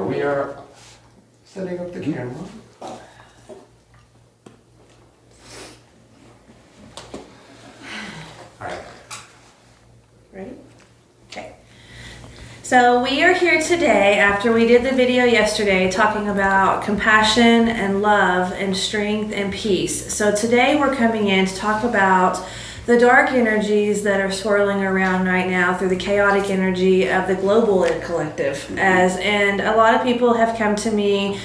we are setting up the camera. Alright. Ready? Okay. So we are here today after we did the video yesterday talking about compassion and love and strength and peace. So today we're coming in to talk about the dark energies that are swirling around right now through the chaotic energy of the global collective. And a lot of people have come to me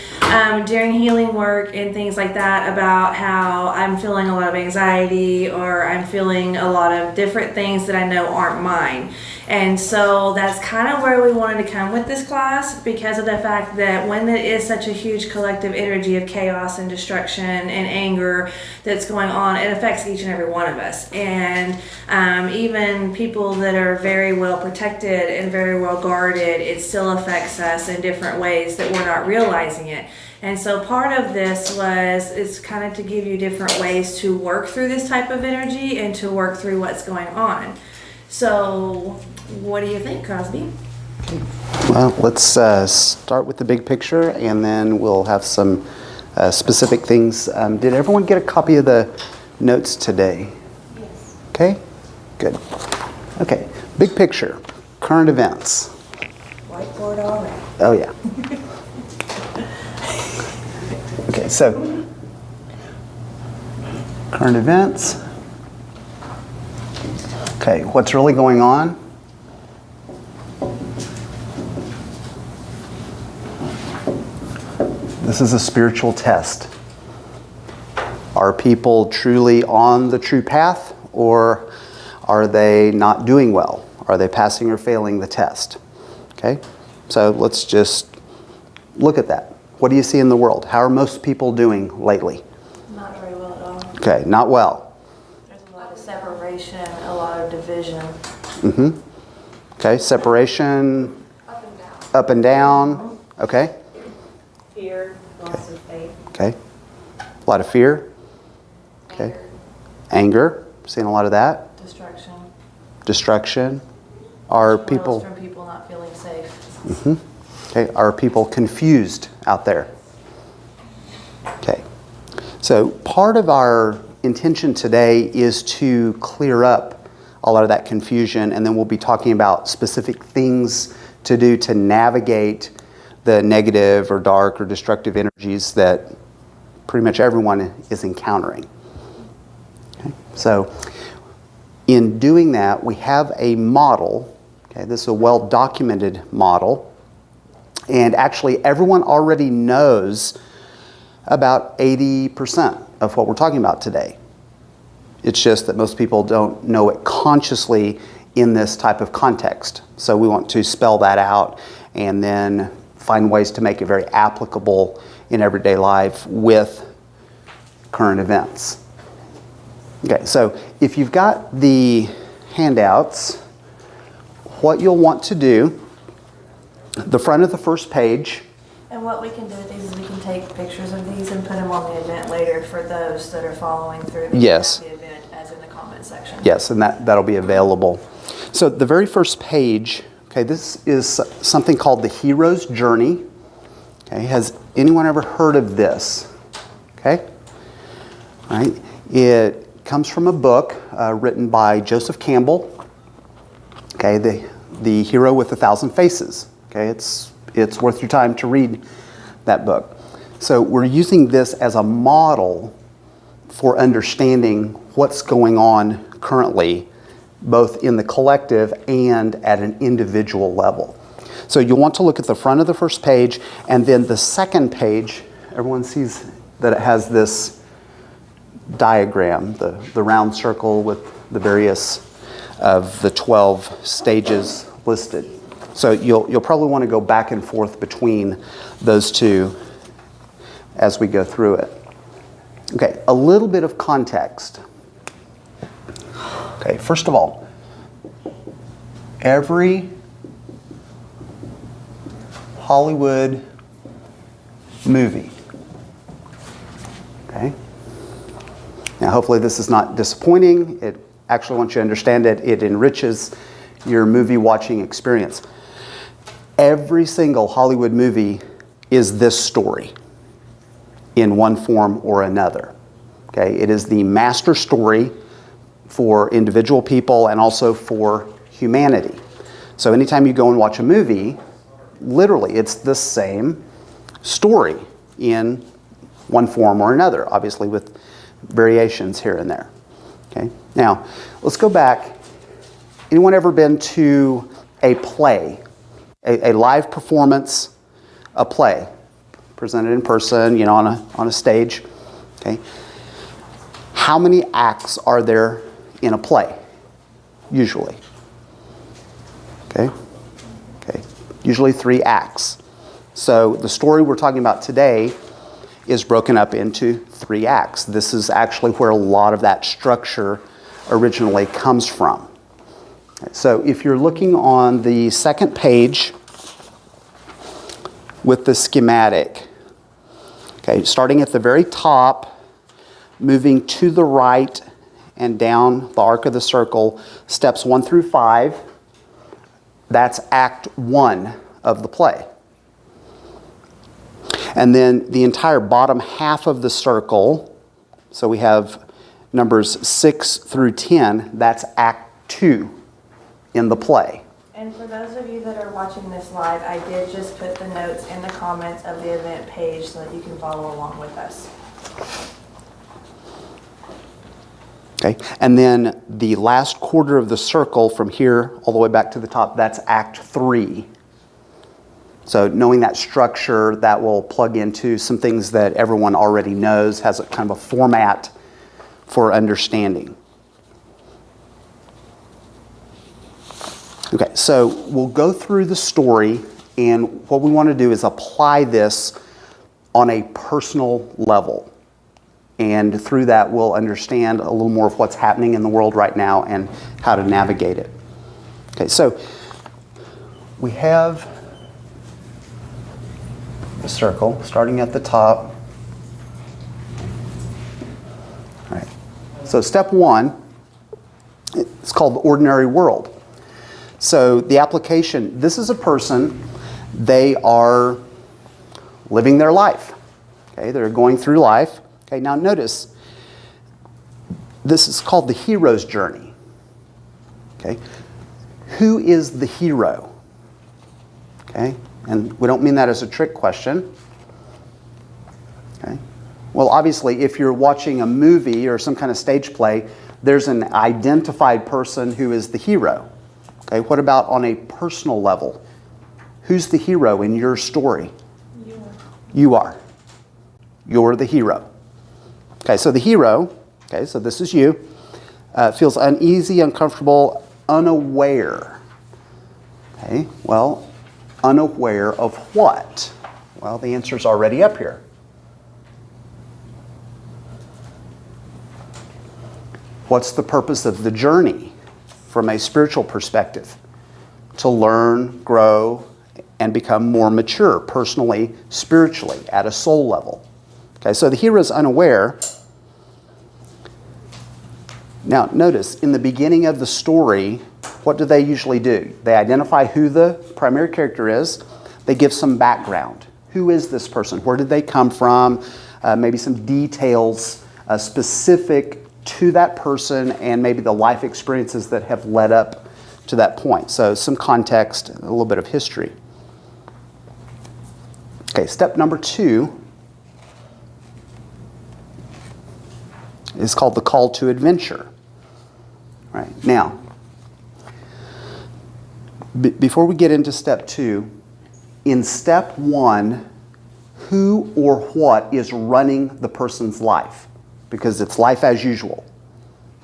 during healing work and things like that about how I'm feeling a lot of anxiety, or I'm feeling a lot of different things that I know aren't mine. And so that's kind of where we wanted to come with this class, because of the fact that when it is such a huge collective energy of chaos and destruction and anger that's going on, it affects each and every one of us. And even people that are very well protected and very well guarded, it still affects us in different ways that we're not realizing it. And so part of this is kind of to give you different ways to work through this type of energy and to work through what's going on. So what do you think, Crosby? Well, let's start with the big picture, and then we'll have some specific things. Did everyone get a copy of the notes today? Yes. Okay, good. Okay, big picture, current events. Whiteboard all right. Oh, yeah. Okay, so current events. Okay, what's really going on? This is a spiritual test. Are people truly on the true path, or are they not doing well? Are they passing or failing the test? Okay, so let's just look at that. What do you see in the world? How are most people doing lately? Not very well at all. Okay, not well. There's a lot of separation, a lot of division. Mm-hmm. Okay, separation. Up and down. Up and down. Okay. Fear, loss of faith. Okay. A lot of fear. Okay. Anger. Seeing a lot of that. Destruction. Destruction. Are people... From people not feeling safe. Mm-hmm. Okay. Are people confused out there? Okay. So part of our intention today is to clear up a lot of that confusion, and then we'll be talking about specific things to do to navigate the negative or dark or destructive energies that pretty much everyone is encountering. Okay? So in doing that, we have a model. Okay? This is a well-documented model. And actually, everyone already knows about 80% of what we're talking about today. It's just that most people don't know it consciously in this type of context. So we want to spell that out and then find ways to make it very applicable in everyday life with current events. Okay, so if you've got the handouts, what you'll want to do, the front of the first page. And what we can do with these is we can take pictures of these and put them on the event later for those that are following through the event, as in the comment section. Yes, and that'll be available. So the very first page, okay, this is something called the Hero's Journey. Okay, has anyone ever heard of this? Okay, all right. It comes from a book written by Joseph Campbell. Okay, the Hero with 1,000 Faces. Okay, it's worth your time to read that book. So we're using this as a model for understanding what's going on currently, both in the collective and at an individual level. So you'll want to look at the front of the first page, and then the second page, everyone sees that it has this diagram, the round circle with the various of the 12 stages listed. So you'll probably want to go back and forth between those two as we go through it. Okay, a little bit of context. Okay, first of all, every Hollywood movie, okay? Now hopefully this is not disappointing. It actually, once you understand it, it enriches your movie watching experience. Every single Hollywood movie is this story in one form or another. Okay, it is the master story for individual people and also for humanity. So anytime you go and watch a movie, literally it's the same story in one form or another, obviously with variations here and there. Okay, now let's go back. Anyone ever been to a play, a live performance, a play presented in person, on a stage? Okay, how many acts are there in a play? Usually. Okay, usually 3 acts. So the story we're talking about today is broken up into 3 acts. This is actually where a lot of that structure originally comes from. So if you're looking on the second page with the schematic, okay, starting at the very top, moving to the right and down the arc of the circle, steps 1 through 5, that's Act 1 of the play. And then the entire bottom half of the circle, so we have numbers 6 through 10, that's Act 2 in the play. And for those of you that are watching this live, I did just put the notes in the comments of the event page so that you can follow along with us. Okay, and then the last quarter of the circle from here all the way back to the top, that's Act 3. So knowing that structure, that will plug into some things that everyone already knows, has a kind of a format for understanding. Okay, so we'll go through the story, and what we want to do is apply this on a personal level. And through that, we'll understand a little more of what's happening in the world right now and how to navigate it. Okay, so we have the circle starting at the top. All right. So step 1, it's called the ordinary world. So the application, this is a person, they are living their life. Okay, they're going through life. Okay, now notice, this is called the hero's journey. Okay, who is the hero? Okay, and we don't mean that as a trick question. Okay, well, obviously, if you're watching a movie or some kind of stage play, there's an identified person who is the hero. Okay, what about on a personal level? Who's the hero in your story? You are. You are. You're the hero. Okay, so the hero, okay, so this is you, feels uneasy, uncomfortable, unaware. Okay, well, unaware of what? Well, the answer's already up here. What's the purpose of the journey from a spiritual perspective? To learn, grow, and become more mature personally, spiritually, at a soul level. Okay, so the hero is unaware. Now, notice, in the beginning of the story, what do they usually do? They identify who the primary character is. They give some background. Who is this person? Where did they come from? Maybe some details specific to that person and maybe the life experiences that have led up to that point. So some context, a little bit of history. Okay, step number 2 is called the call to adventure. Right, now, before we get into step 2, in step 1, who or what is running the person's life? Because it's life as usual.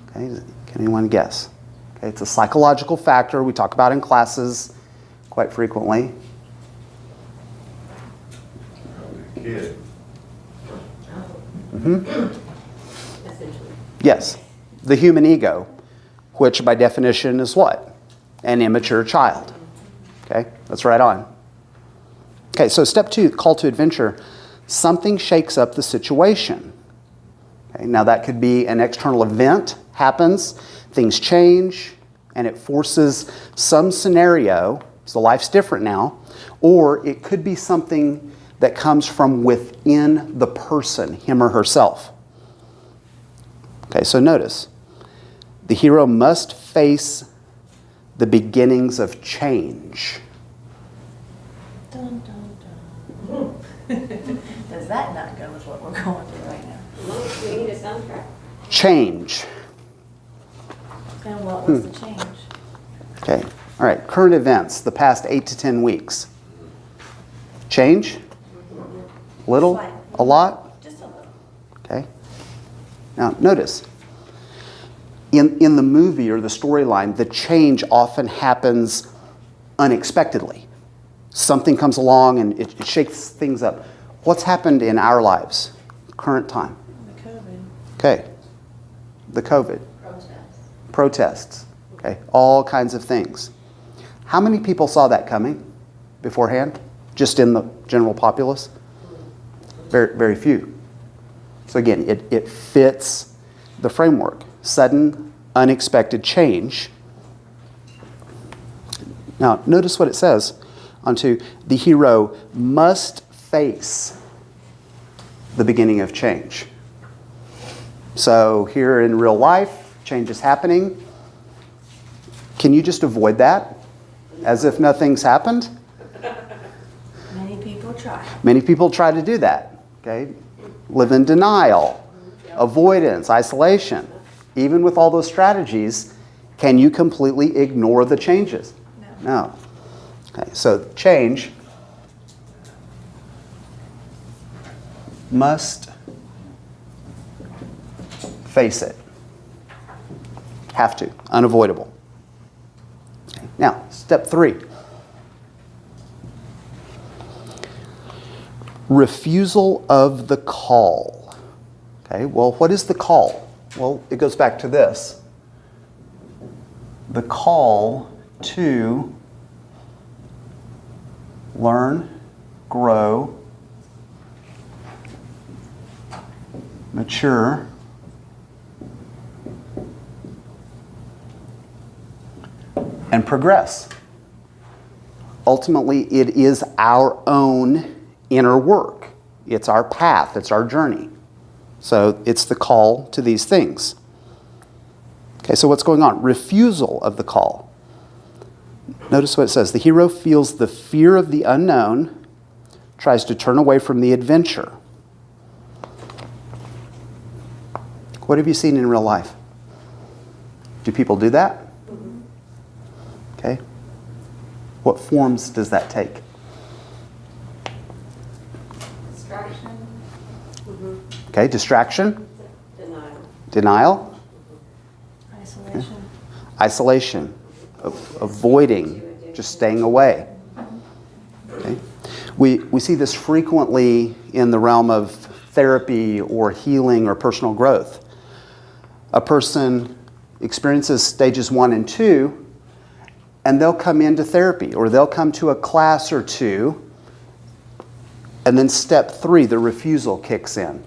Okay, can anyone guess? Okay, it's a psychological factor we talk about in classes quite frequently. Kid. Yes, the human ego, which by definition is what? An immature child. Okay, that's right on. Okay, so step 2, call to adventure. Something shakes up the situation. Okay, now that could be an external event happens, things change, and it forces some scenario, so life's different now, or it could be something that comes from within the person, him or herself. Okay, so notice, the hero must face the beginnings of change. Dun, dun, dun. Does that not go with what we're going through right now? We need a soundtrack. Change. And what was the change? Okay, all right, current events, the past 8 to 10 weeks. Change? Little? Slightly. A lot? Just a little. Okay. Now, notice, in the movie or the storyline, the change often happens unexpectedly. Something comes along and it shakes things up. What's happened in our lives, current time? The COVID. Okay, the COVID. Protests. Okay, all kinds of things. How many people saw that coming beforehand, just in the general populace? Very, very few. So again, it fits the framework. Sudden, unexpected change. Now, notice what it says onto the hero must face the beginning of change. So here in real life, change is happening. Can you just avoid that as if nothing's happened? Many people try. Many people try to do that. Okay, live in denial, avoidance, isolation. Even with all those strategies, can you completely ignore the changes? No. Okay, so change must face it. Have to, unavoidable. Okay, now, step 3. Refusal of the call. Okay, well, what is the call? Well, it goes back to this. The call to learn, grow, mature, and progress. Ultimately, it is our own inner work. It's our path, it's our journey. So it's the call to these things. Okay, so what's going on? Refusal of the call. Notice what it says. The hero feels the fear of the unknown, tries to turn away from the adventure. What have you seen in real life? Do people do that? Okay. What forms does that take? Distraction. Okay, distraction, Denial. denial, Isolation. isolation, avoiding, just staying away. Okay. We see this frequently in the realm of therapy or healing or personal growth. A person experiences stages 1 and 2, and they'll come into therapy or they'll come to a class or two, and then step 3, the refusal kicks in.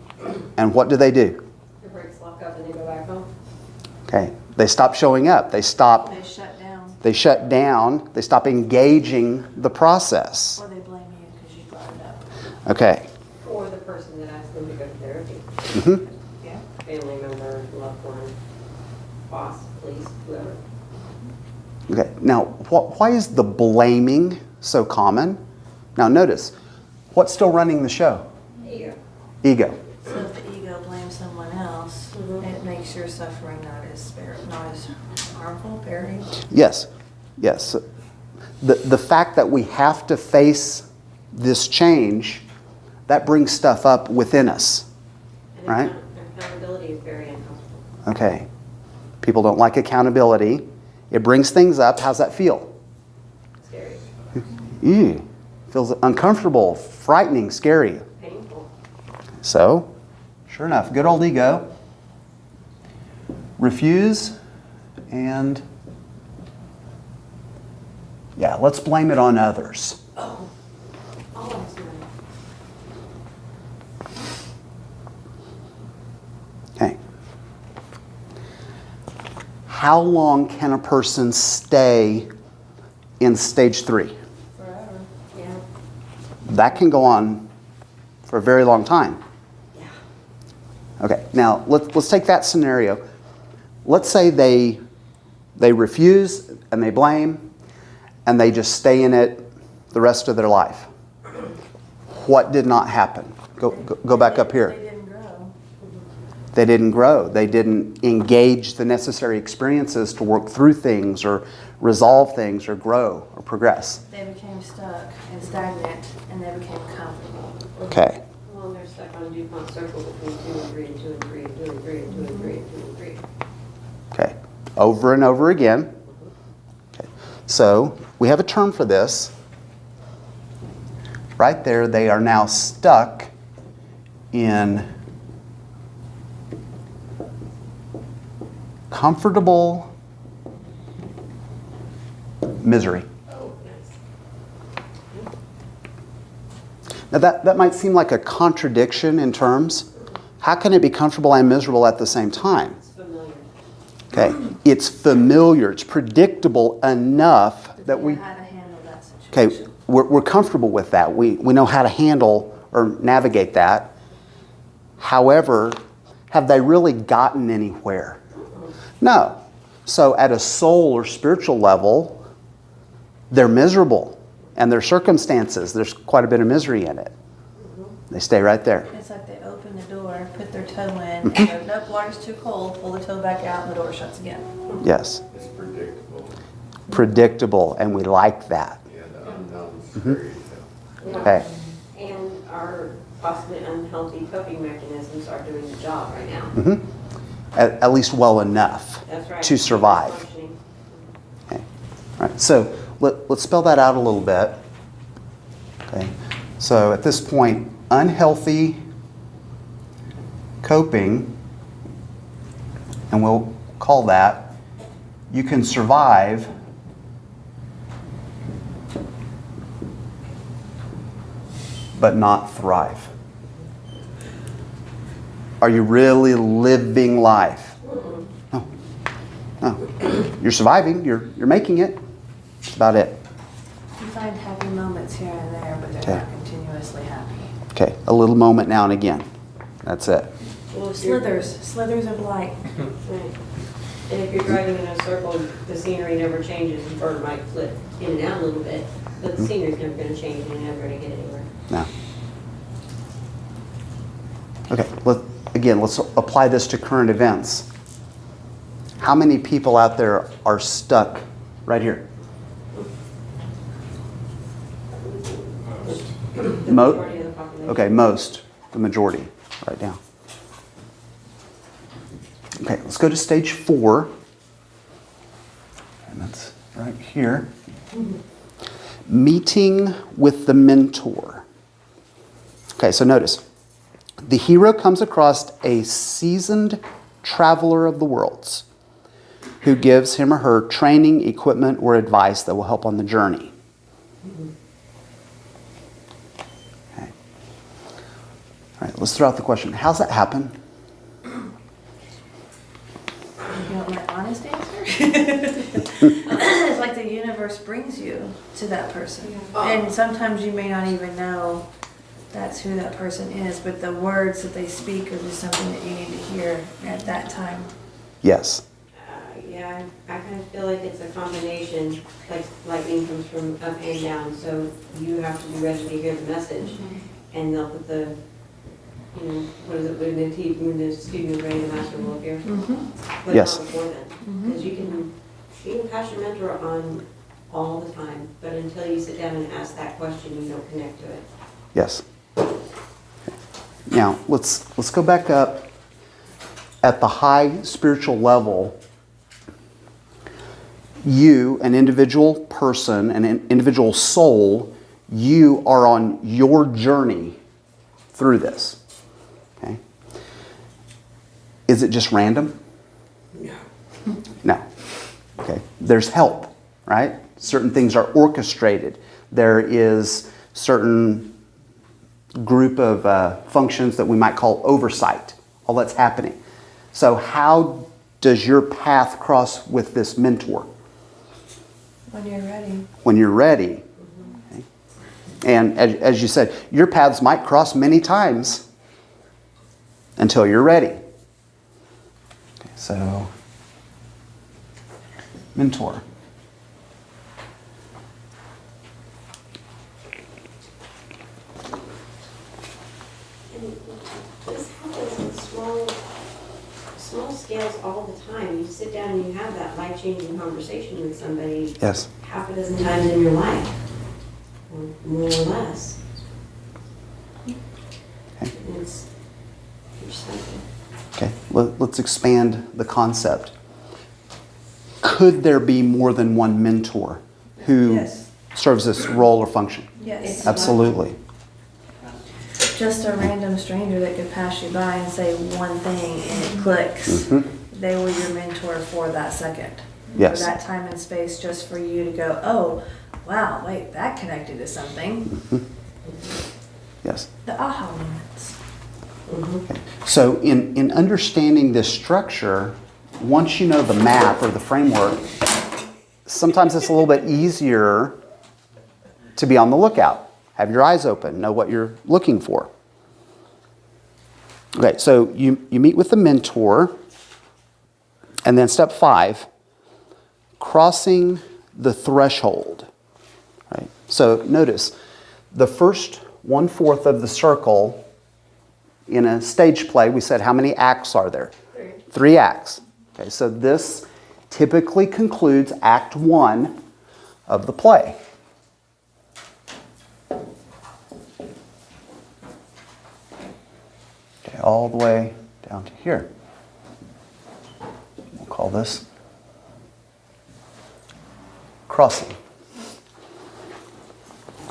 And what do? The brakes lock up and they go back home. Okay, they stop showing up. They stop. They shut down. They shut down. They stop engaging the process. Or they blame you because you brought it up. Okay. Or the person that asked them to go to therapy. Mhm. Yeah. Family member, loved one, boss, police, whoever. Okay. Now, why is the blaming so common? Now, notice, what's still running the show? Ego. Ego. So if the ego blames someone else, it makes your suffering not as harmful, very. Yes. Yes. The fact that we have to face this change, that brings stuff up within us. And Right. accountability is very uncomfortable. Okay. People don't like accountability. It brings things up. How's that feel? Scary. Ew. Feels uncomfortable, frightening, scary. Painful. So, sure enough, good old ego. Refuse and, yeah, let's blame it on others. Oh, that's nice. Okay. How long can a person stay in stage 3? Forever. Yeah. That can go on for a very long time. Yeah. Okay, now let's take that scenario. Let's say they refuse and they blame and they just stay in it the rest of their life. What did not happen? Go back up here. They didn't grow. They didn't grow. They didn't engage the necessary experiences to work through things or resolve things or grow or progress. They became stuck and stagnant, and they became comfortable. Okay. Well, they're stuck on a DuPont circle between 2 and 3 and 2 and 3 and 2 and 3 and 2 and 3 and 2 and 3. Okay. Over and over again. Okay. So we have a term for this. Right there, they are now stuck in comfortable misery. Oh, nice. Now that might seem like a contradiction in terms. How can it be comfortable and miserable at the same time? It's familiar. Okay, it's familiar, it's predictable enough that we, How to handle that situation. okay, we're comfortable with that. We know how to handle or navigate that. However, have they really gotten anywhere? No. So at a soul or spiritual level, they're miserable. And their circumstances, there's quite a bit of misery in it. They stay right there. It's like they open the door, put their toe in, and go, nope, water's too cold, pull the toe back out, and the door shuts again. Yes. It's predictable. Predictable, and we like that. Yeah, the unknown's scary. Yeah. Okay. And our possibly unhealthy coping mechanisms are doing the job right now. Mhm. At least well enough That's right. to survive. Functioning. Okay. All right. So let's spell that out a little bit. Okay. So at this point, unhealthy coping, and we'll call that, you can survive but not thrive. Are you really living life? No. No. You're surviving, you're making it. That's about it. You find happy moments here and there, but they're Okay. not continuously happy. Okay, a little moment now and again. That's it. Well, if you're- Slithers of light. Right. And if you're driving in a circle, the scenery never changes, the bird might flip in and out a little bit, but the scenery's never gonna change, and you're never gonna get anywhere. No. Okay, let's apply this to current events. How many people out there are stuck right here? The Mo- majority of the population. Okay, most, the majority, right now. Okay, let's go to stage 4. And that's right here. Meeting with the mentor. Okay, so notice. The hero comes across a seasoned traveler of the worlds who gives him or her training, equipment, or advice that will help on the journey. Okay. All right, let's throw out the question. How's that happen? You want my honest answer? It's like the universe brings you to that person. And sometimes you may not even know that's who that person is, but the words that they speak are just something that you need to hear at that time. Yes. Yeah, I kind of feel like it's a combination, like lightning comes from up and down, so you have to be ready to hear the message. And they'll put the, you know, what is it, when the student is ready, the master will appear. But Yes. not before then. Because you can pass your mentor on all the time, but until you sit down and ask that question, you don't connect to it. Yes. Now, let's go back up at the high spiritual level. You, an individual person, an individual soul, you are on your journey through this. Okay? Is it just random? No. No. Okay. There's help, right? Certain things are orchestrated. There is certain group of functions that we might call oversight. All that's happening. So how does your path cross with this mentor? When you're ready. When you're ready. Okay. And as you said, your paths might cross many times until you're ready. Okay, so, mentor. And this happens in small scales all the time. You sit down and you have that life-changing conversation with somebody Yes. half a dozen times in your life, or more or less. Okay. And it's huge something. Okay, let's expand the concept. Could there be more than one mentor who Yes. serves this role or function? Yes. Absolutely. Just a random stranger that could pass you by and say one thing and it clicks. Mhm. They were your mentor for that second. Yes. For that time and space, just for you to go, oh, wow, wait, that connected to something. Yes. The aha moments. Okay. So in understanding this structure, once you know the map or the framework, sometimes it's a little bit easier to be on the lookout. Have your eyes open, know what you're looking for. Okay, so you meet with the mentor, and then step 5, crossing the threshold. Right? So notice, the first 1/4 of the circle in a stage play, we said how many acts are there? 3 acts. Okay, so this typically concludes Act 1 of the play. Okay, all the way down to here. We'll call this crossing.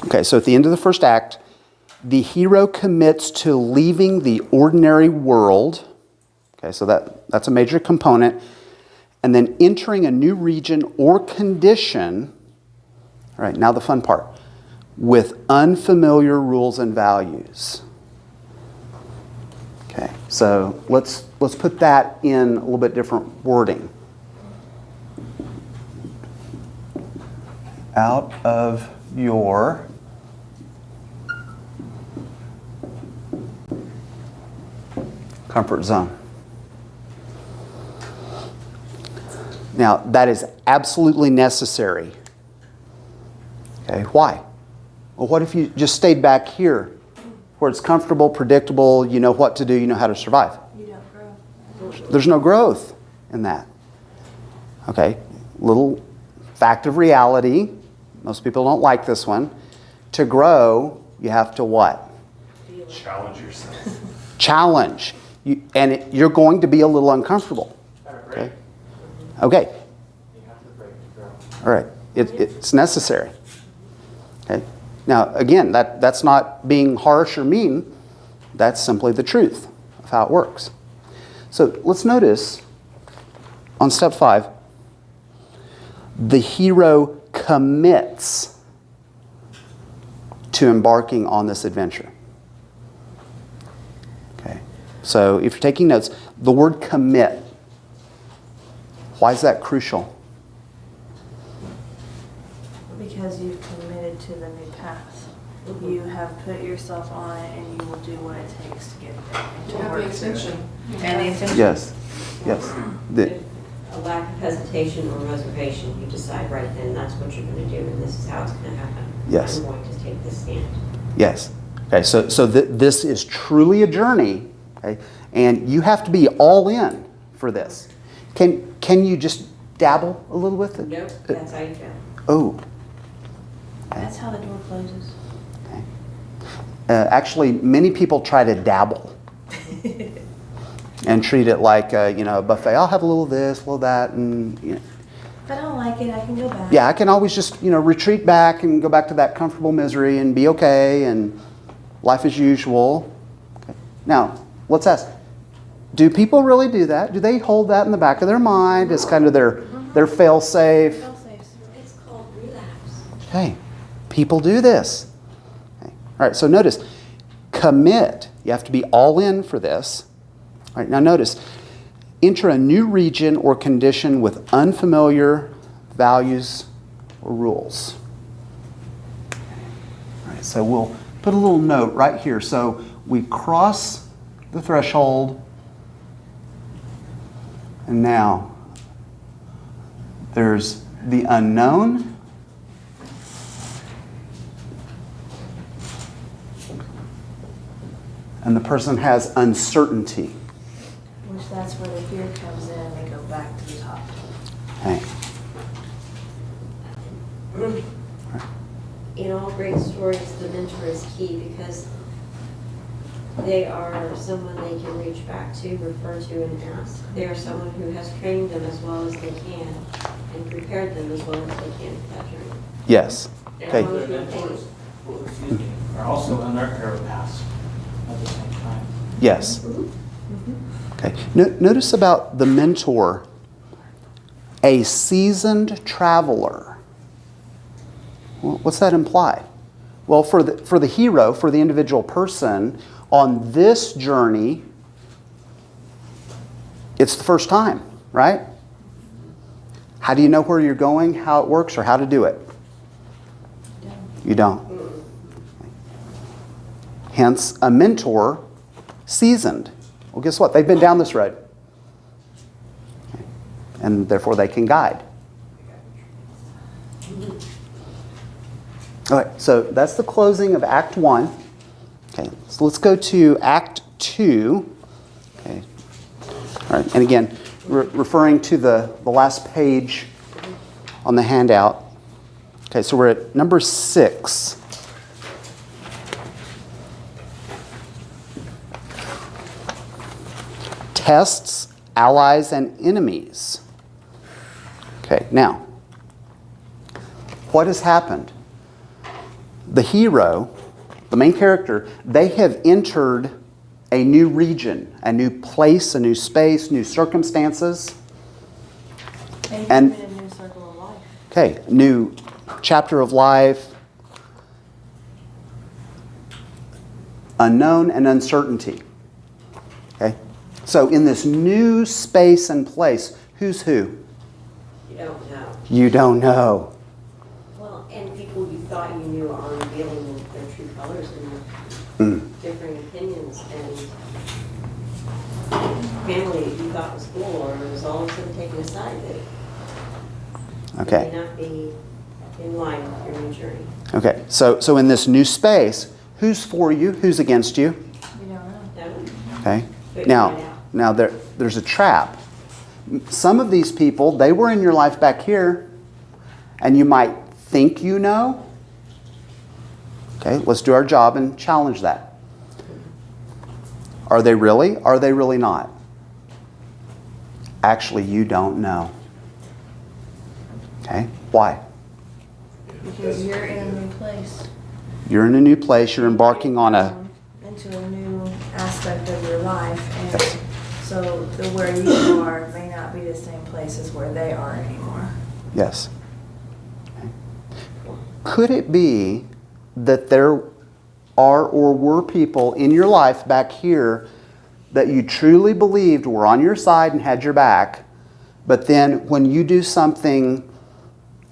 Okay, so at the end of the first act, the hero commits to leaving the ordinary world. Okay, so that's a major component. And then entering a new region or condition. All right, now the fun part. With unfamiliar rules and values. Okay, so let's put that in a little bit different wording. Out of your comfort zone. Now, that is absolutely necessary. Okay, why? Well, what if you just stayed back here where it's comfortable, predictable, you know what to do, you know how to survive? You don't grow. There's no growth in that. Okay, little fact of reality. Most people don't like this one. To grow, you have to what? Challenge yourself. Challenge. You're going to be a little uncomfortable. Okay. Okay. You have to break to grow. All right. It's necessary. Okay. Now, again, that's not being harsh or mean. That's simply the truth of how it works. So let's notice on step 5, the hero commits to embarking on this adventure. Okay. So if you're taking notes, the word commit, why is that crucial? Because you've committed to the new path. You have put yourself on it and you will do what it takes to get there. And to You have work the through it. intention. And the intention. Yes. Yes. A lack of hesitation or reservation, you decide right then that's what you're going to do and this is how it's going to happen. Yes. I'm going to take this stand. Yes. Okay, so this is truly a journey, okay? And you have to be all in for this. Can you just dabble a little with it? Nope, that's how you go. Oh. That's how the door closes. Okay. Actually, many people try to dabble and treat it like a buffet. I'll have a little of this, a little of that, and If I don't like it, I can go back. yeah, I can always just retreat back and go back to that comfortable misery and be okay and life as usual. Okay. Now, let's ask: do people really do that? Do they hold that in the back of their mind as kind of their fail-safe? Fail-safes. It's called relapse. Okay, people do this. Okay. All right, so notice, commit. You have to be all in for this. All right, now notice, enter a new region or condition with unfamiliar values or rules. All right. So we'll put a little note right here. So we cross the threshold, and now there's the unknown, and the person has uncertainty. Which that's where the fear comes in and they go back to the top. Okay. In all great stories, the mentor is key because they are someone they can reach back to, refer to, and ask. They are someone who has trained them as well as they can and prepared them as well as they can for that journey. Yes. Okay. Their mentors, well, excuse me, are also on their arrow paths at the same time. Yes. Okay. Notice about the mentor, a seasoned traveler. Well, what's that imply? Well, for the hero, for the individual person, on this journey, it's the first time, right? How do you know where you're going, how it works, or how to do it? You don't. Hence, a mentor, seasoned. Well, guess what? They've been down this road. And therefore, they can guide. All right, so that's the closing of Act 1. Okay, so let's go to Act 2. Okay. All right, and again, referring to the last page on the handout. Okay, so we're at number 6. Tests, allies, and enemies. Okay, now, what has happened? The hero, the main character, they have entered a new region, a new place, a new space, new circumstances. And a new circle of life. Okay, new chapter of life, unknown and uncertainty. Okay, so in this new space and place, who's who? You don't know. You don't know. Well, and people you thought you knew are revealing their true colors and differing opinions, and family you thought was cool or was all of a sudden taken aside that Okay. may not be in line with your new journey. Okay, so in this new space, who's for you? Who's against you? You don't know. Don't Okay. But you find Now out. there's a trap. Some of these people, they were in your life back here, and you might think you know. Okay, let's do our job and challenge that. Are they really? Are they really not? Actually, you don't know. Okay, why? Because you're in a new place. You're in a new place, you're embarking on a... Into a new aspect of your life, and so where you are may not be the same place as where they are anymore. Yes. Okay. Could it be that there are or were people in your life back here that you truly believed were on your side and had your back, but then when you do something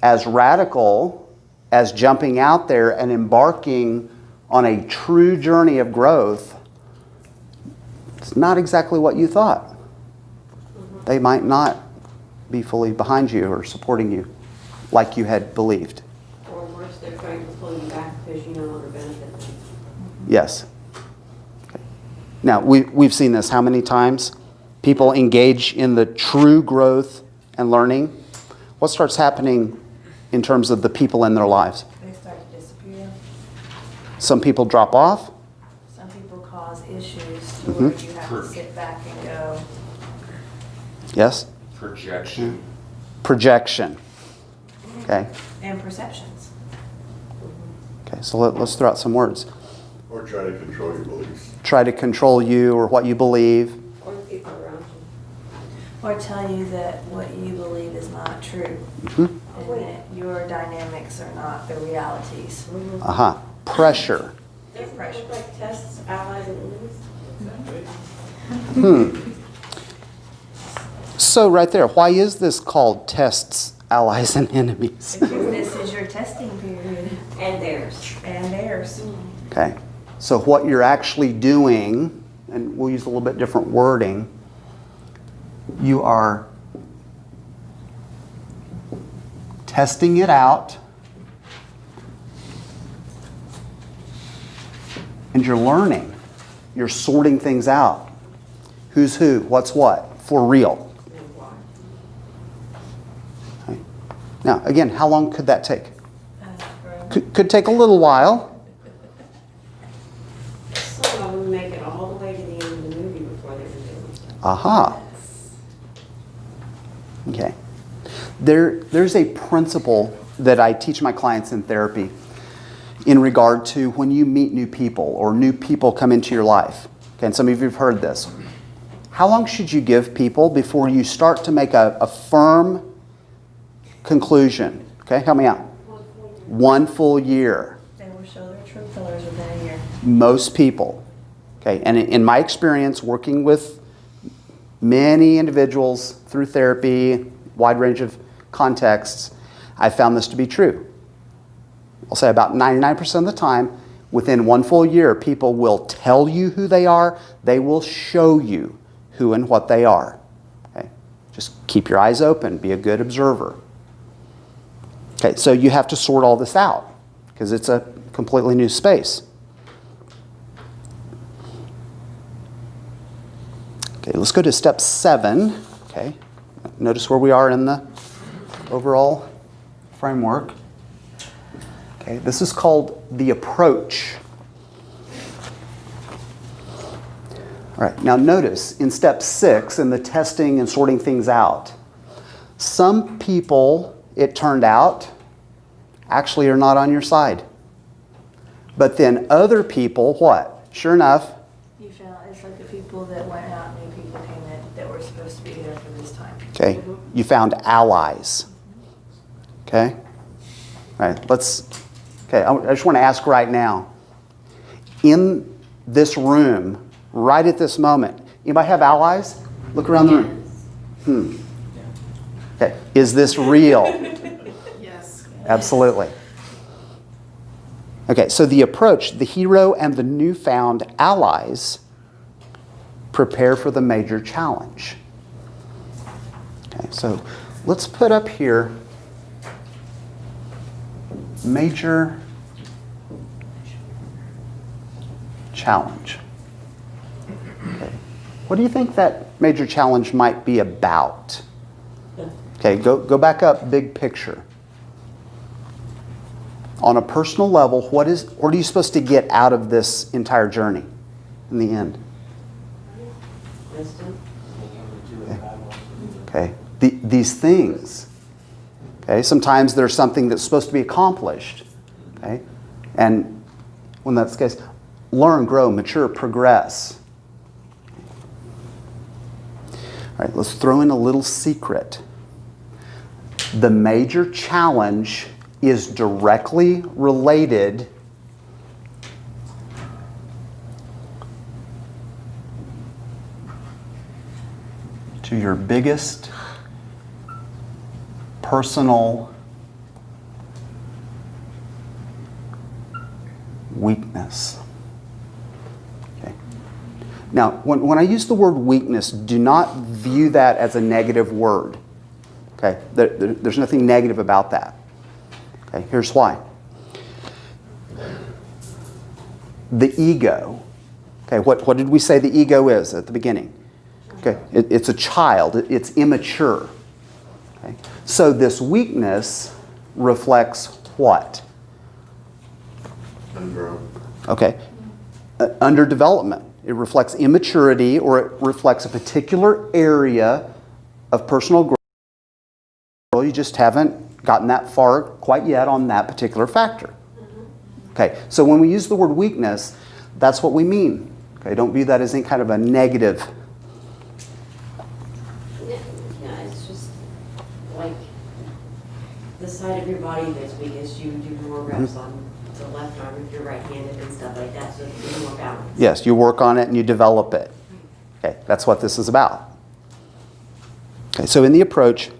as radical as jumping out there and embarking on a true journey of growth, it's not exactly what you thought. They might not be fully behind you or supporting you like you had believed. Or worse, they're trying to pull you back because you no longer benefit them. Yes. Okay. Now, we've seen this how many times? People engage in the true growth and learning. What starts happening in terms of the people in their lives? They start to disappear. Some people drop off. Some people cause issues to where you have to sit back and go, Yes? Projection. Projection. Okay. and perceptions. Okay, so let's throw out some words. Or try to control your beliefs. Try to control you or what you believe. Or the people around you. Or tell you that what you believe is not true. Mhm. And that your dynamics are not the realities. Uh-huh. Pressure. Doesn't that look like tests, allies, and enemies? So right there, why is this called tests, allies, and enemies? Because this is your testing period. And theirs. And theirs. Okay, so what you're actually doing, and we'll use a little bit different wording, you are testing it out, and you're learning. You're sorting things out. Who's who, what's what, for real. Okay. Now, again, how long could that take? Could take a little while. Some of them make it all the way to the end of the movie before they're doing stuff. Aha. Okay. There's a principle that I teach my clients in therapy in regard to when you meet new people or new people come into your life. Okay, and some of you have heard this. How long should you give people before you start to make a firm conclusion? Okay, help me out. 1 full year. They will show their true colors within a year. Most people. Okay, and in my experience working with many individuals through therapy, wide range of contexts, I found this to be true. I'll say about 99% of the time, within 1 full year, people will tell you who they are. They will show you who and what they are. Okay? Just keep your eyes open. Be a good observer. Okay, so you have to sort all this out because it's a completely new space. Okay, let's go to step 7. Okay, notice where we are in the overall framework. Okay, this is called the approach. All right, now notice in step 6, in the testing and sorting things out, some people, it turned out, actually are not on your side. But then other people, what? Sure enough, You found it's like the people that went out, new people came in that were supposed to be there for this time. okay, you found allies. Okay? All right, okay, I just want to ask right now, in this room, right at this moment, anybody have allies? Look around the room. Okay, is this real? Yes. Absolutely. Okay, so the approach, the hero and the newfound allies prepare for the major challenge. Okay, so let's put up here major challenge. Okay. What do you think that major challenge might be about? Okay, go back up, big picture. On a personal level, what are you supposed to get out of this entire journey in the end? Wisdom. Okay, these things. Okay, sometimes there's something that's supposed to be accomplished. Okay, and when that's the case, learn, grow, mature, progress. All right, let's throw in a little secret. The major challenge is directly related to your biggest personal weakness. Okay. Now, when I use the word weakness, do not view that as a negative word. Okay, there's nothing negative about that. Okay, here's why. The ego. Okay, what did we say the ego is at the beginning? Okay, it's a child. It's immature. Okay, so this weakness reflects what? Ungrown. Okay, underdevelopment. It reflects immaturity, or it reflects a particular area of personal growth. You just haven't gotten that far quite yet on that particular factor. Okay, so when we use the word weakness, that's what we mean. Okay, don't view that as any kind of a negative. Yeah, it's just like the side of your body that's weakest, you do more reps on the left arm if you're right-handed and stuff like that, so it's more balance. Yes, you work on it and you develop it. Okay, that's what this is about. Okay, so in the approach,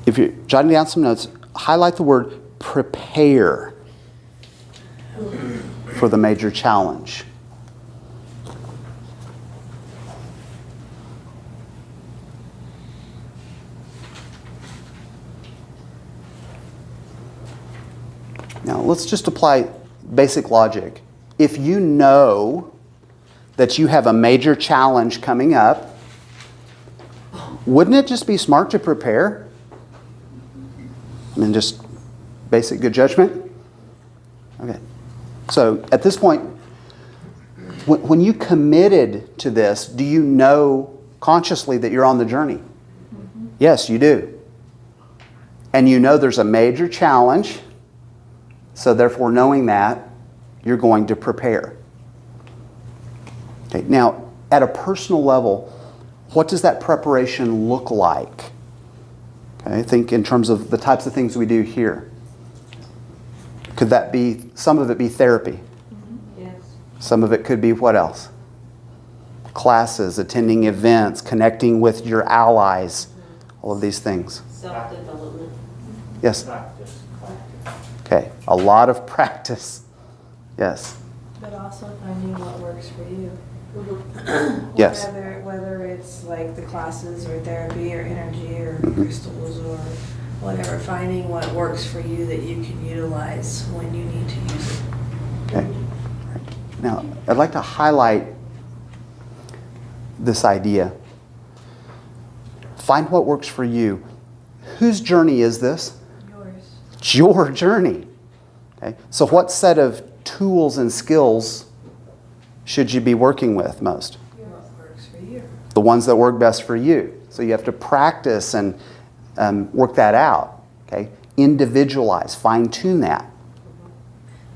if you're jotting down some notes, highlight the word prepare. for the major challenge? Now, let's just apply basic logic. If you know that you have a major challenge coming up, wouldn't it just be smart to prepare? I mean, just basic good judgment? Okay. So, at this point, when you committed to this, do you know consciously that you're on the journey? Mm-hmm. Yes, you do. And you know there's a major challenge. So therefore, knowing that, you're going to prepare. Okay, now, at a personal level, what does that preparation look like? Okay, think in terms of the types of things we do here. Could that be, some of it be therapy? Yes. Some of it could be what else? Classes, attending events, connecting with your allies, all of these things. Self-development. Yes? Practice. Okay, a lot of practice. Yes. But also finding what works for you. Yes. Whether it's like the classes or therapy or energy or crystals or whatever, finding what works for you that you can utilize when you need to use it. Okay. Now, I'd like to highlight this idea. Find what works for you. Whose journey is this? Yours. It's your journey. Okay. So what set of tools and skills should you be working with most? What works for you. The ones that work best for you. So you have to practice and work that out. Okay. Individualize, fine-tune that.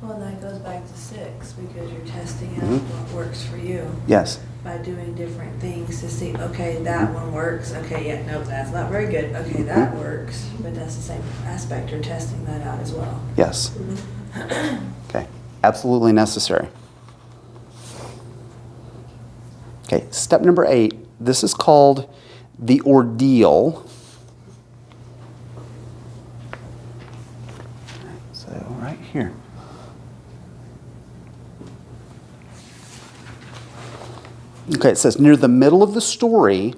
Well, and that goes back to 6 because you're testing out what works for you Yes. by doing different things to see, okay, that one works. Okay, yeah, nope, that's not very good. Okay, that works. But that's the same aspect. You're testing that out as well. Yes. Okay. Absolutely necessary. Okay, step number 8. This is called the ordeal. So right here. Okay, it says near the middle of the story,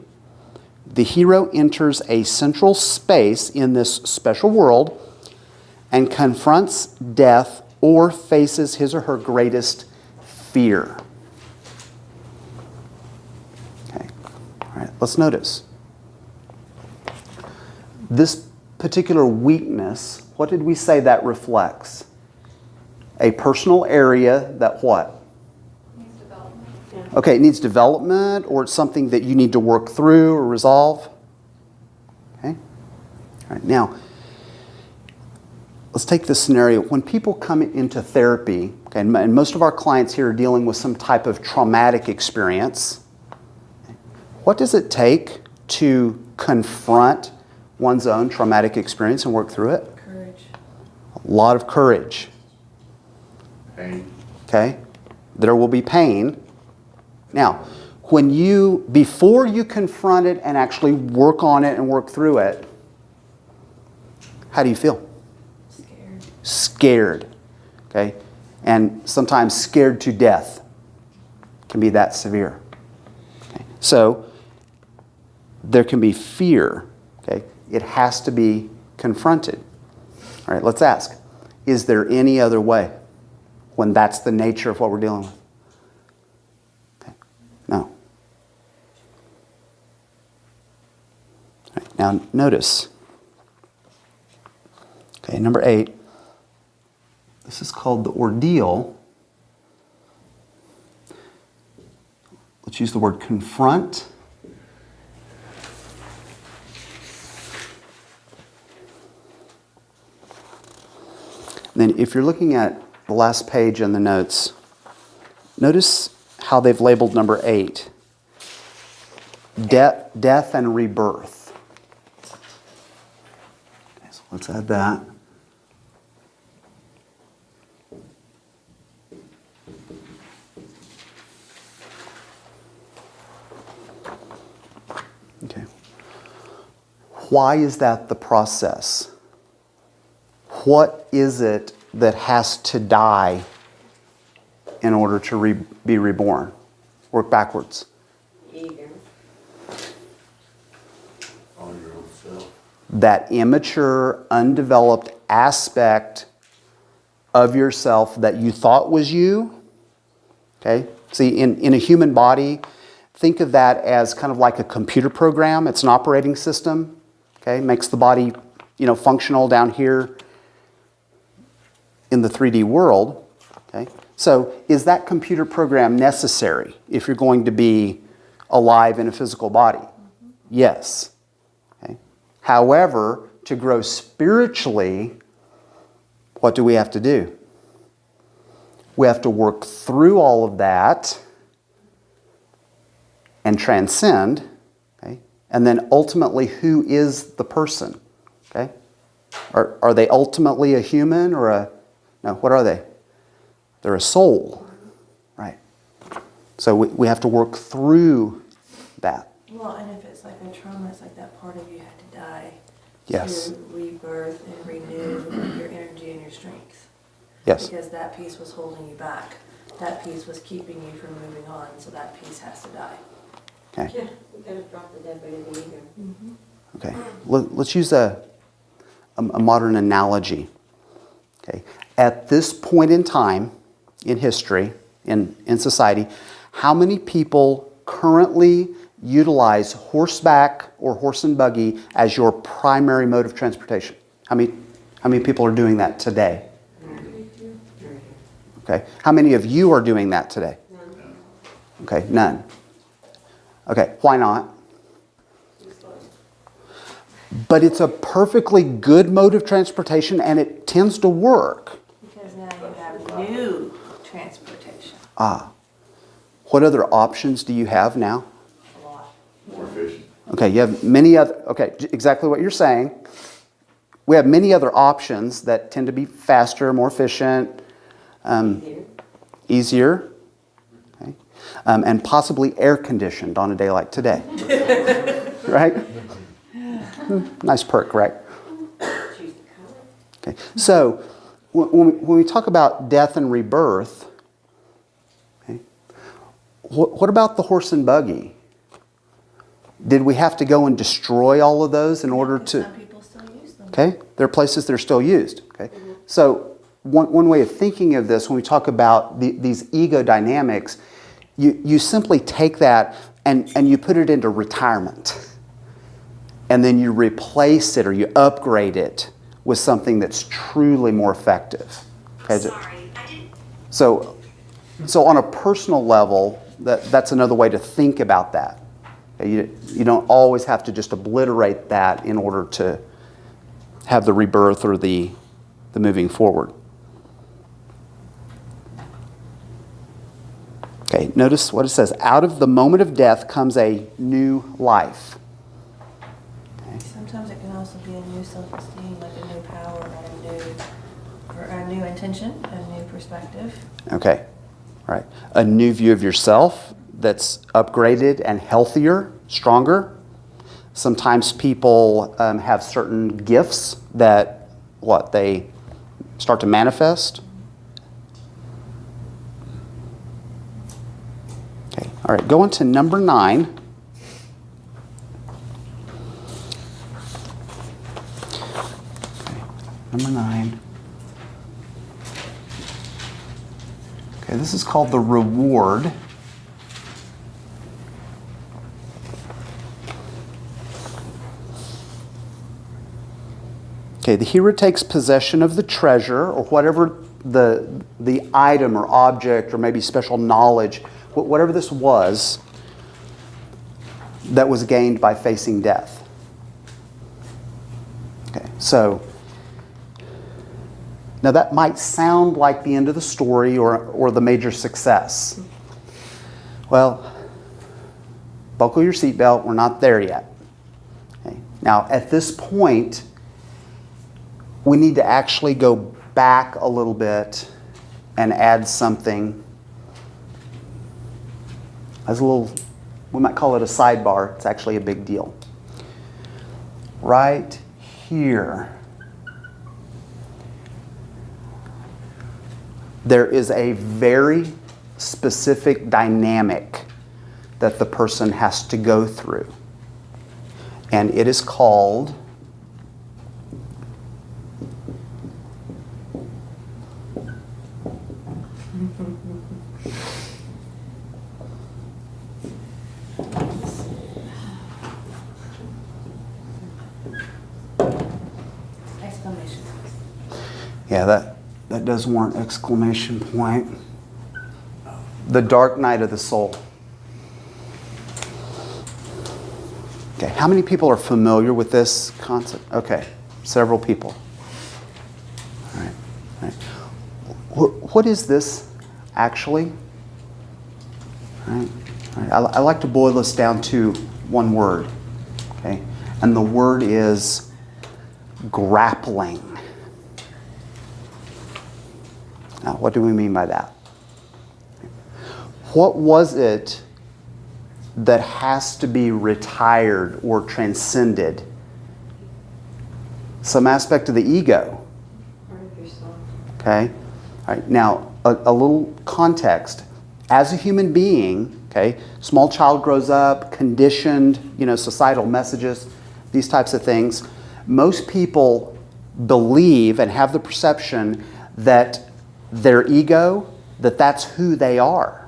the hero enters a central space in this special world and confronts death or faces his or her greatest fear. Okay, all right, let's notice. This particular weakness, what did we say that reflects? A personal area that what? Okay, it needs development, or it's something that you need to work through or resolve. Okay? All right, now, let's take this scenario. When people come into therapy, okay, and most of our clients here are dealing with some type of traumatic experience, what does it take to confront one's own traumatic experience and work through it? Courage. A lot of courage. Pain. Okay? There will be pain. Now, before you confront it and actually work on it and work through it, how do you feel? Scared. Scared. Okay? And sometimes scared to death. Can be that severe. Okay? So, there can be fear. Okay? It has to be confronted. All right, let's ask. Is there any other way when that's the nature of what we're dealing with? No. All right, now notice. Okay, number 8. This is called the ordeal. Let's use the word confront. And then if you're looking at the last page in the notes, notice how they've labeled number 8. Death and rebirth. Okay, so let's add that. Okay. Why is that the process? What is it that has to die in order to be reborn. Work backwards. Ego. On your own self. That immature, undeveloped aspect of yourself that you thought was you. Okay? See, in a human body, think of that as kind of like a computer program. It's an operating system. Okay? Makes the body, functional down here in the 3D world. Okay? So, is that computer program necessary if you're going to be alive in a physical body? Yes. Okay? However, to grow spiritually, what do we have to do? We have to work through all of that and transcend. Okay? And then ultimately, who is the person? Okay? Are they ultimately a human or a... No, what are they? They're a soul. Right. So we have to work through that. Well, and if it's like a trauma, it's like that part of you had to die. Yes. To rebirth and renew your energy and your strength. Yes. Because that piece was holding you back. That piece was keeping you from moving on, so that piece has to die. Okay. Yeah, we gotta drop the dead weight of the ego. Okay. Let's use a modern analogy. Okay. At this point in time, in history, in society, how many people currently utilize horseback or horse and buggy as your primary mode of transportation? How many people are doing that today? Okay. How many of you are doing that today? Okay, none. Okay, why not? But it's a perfectly good mode of transportation and it tends to work. Because now you have new transportation. What other options do you have now? A lot. More efficient. Okay, you have many other, okay, exactly what you're saying. We have many other options that tend to be faster, more efficient, easier, okay? And possibly air conditioned on a day like today. Right? Nice perk, right? Choose the color. Okay. So when we talk about death and rebirth, okay, what about the horse and buggy? Did we have to go and destroy all of those in order to... Some people still use them. Okay, there are places that are still used. Okay, so one way of thinking of this when we talk about these ego dynamics, you simply take that and you put it into retirement. And then you replace it or you upgrade it with something that's truly more effective. Okay? Sorry, I didn't. So on a personal level, that's another way to think about that. Okay? You don't always have to just obliterate that in order to have the rebirth or the moving forward. Okay, notice what it says. Out of the moment of death comes a new life. Sometimes it can also be a new self-esteem, like a new power or a new intention, a new perspective. Okay, all right. A new view of yourself that's upgraded and healthier, stronger. Sometimes people have certain gifts that, they start to manifest. Okay, all right, go on to number 9. Number 9. Okay, this is called the reward. Okay, the hero takes possession of the treasure or whatever the item or object or maybe special knowledge, whatever this was, that was gained by facing death. Okay, so now that might sound like the end of the story or the major success. Well, buckle your seatbelt, we're not there yet. Okay. Now at this point, we need to actually go back a little bit and add something as a little, we might call it a sidebar. It's actually a big deal. Right here, there is a very specific dynamic that the person has to go through. And it is called Exclamation. yeah, that does warrant exclamation point. The dark night of the soul. Okay, how many people are familiar with this concept? Okay, several people. All right, all right. What is this actually? All right, all right. I like to boil this down to one word, okay? And the word is grappling. Now, what do we mean by that? What was it that has to be retired or transcended? Some aspect of the ego. Part of yourself. Okay? All right. Now, a little context. As a human being, okay, small child grows up, conditioned, societal messages, these types of things. Most people believe and have the perception that their ego, that's who they are.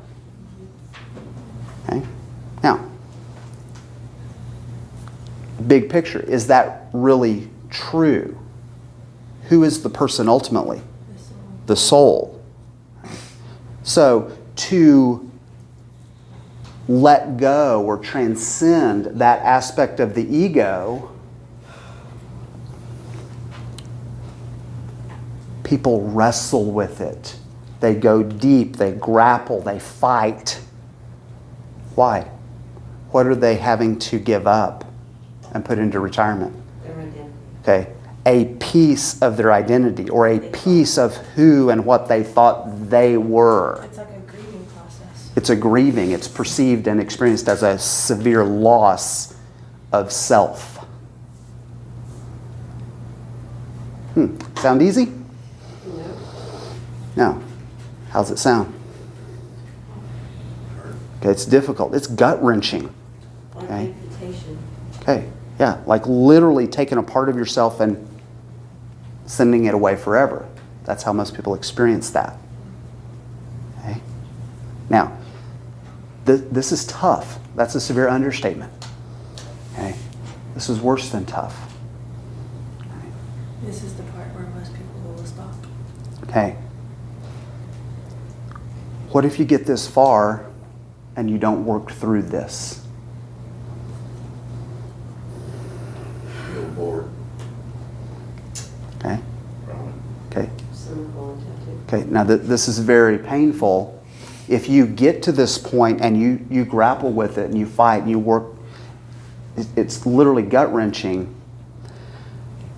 Okay? Now, big picture, is that really true? Who is the person ultimately? The soul. So, to let go or transcend that aspect of the ego, people wrestle with it. They go deep, they grapple, they fight. Why? What are they having to give up and put into retirement? Their identity. Okay, a piece of their identity or a piece of who and what they thought they were. It's like a grieving process. It's a grieving. It's perceived and experienced as a severe loss of self. Sound easy? No. No. How's it sound? Okay, it's difficult. It's gut-wrenching. Like Okay. amputation. Okay, yeah, like literally taking a part of yourself and sending it away forever. That's how most people experience that. Okay? Now, this is tough. That's a severe understatement. Okay? This is worse than tough. This is the part where most people will stop. Okay. What if you get this far and you don't work through this? Feel bored. Okay? Okay. Cynical and tattoo. Okay, now this is very painful. If you get to this point and you grapple with it and you fight and you work, it's literally gut-wrenching.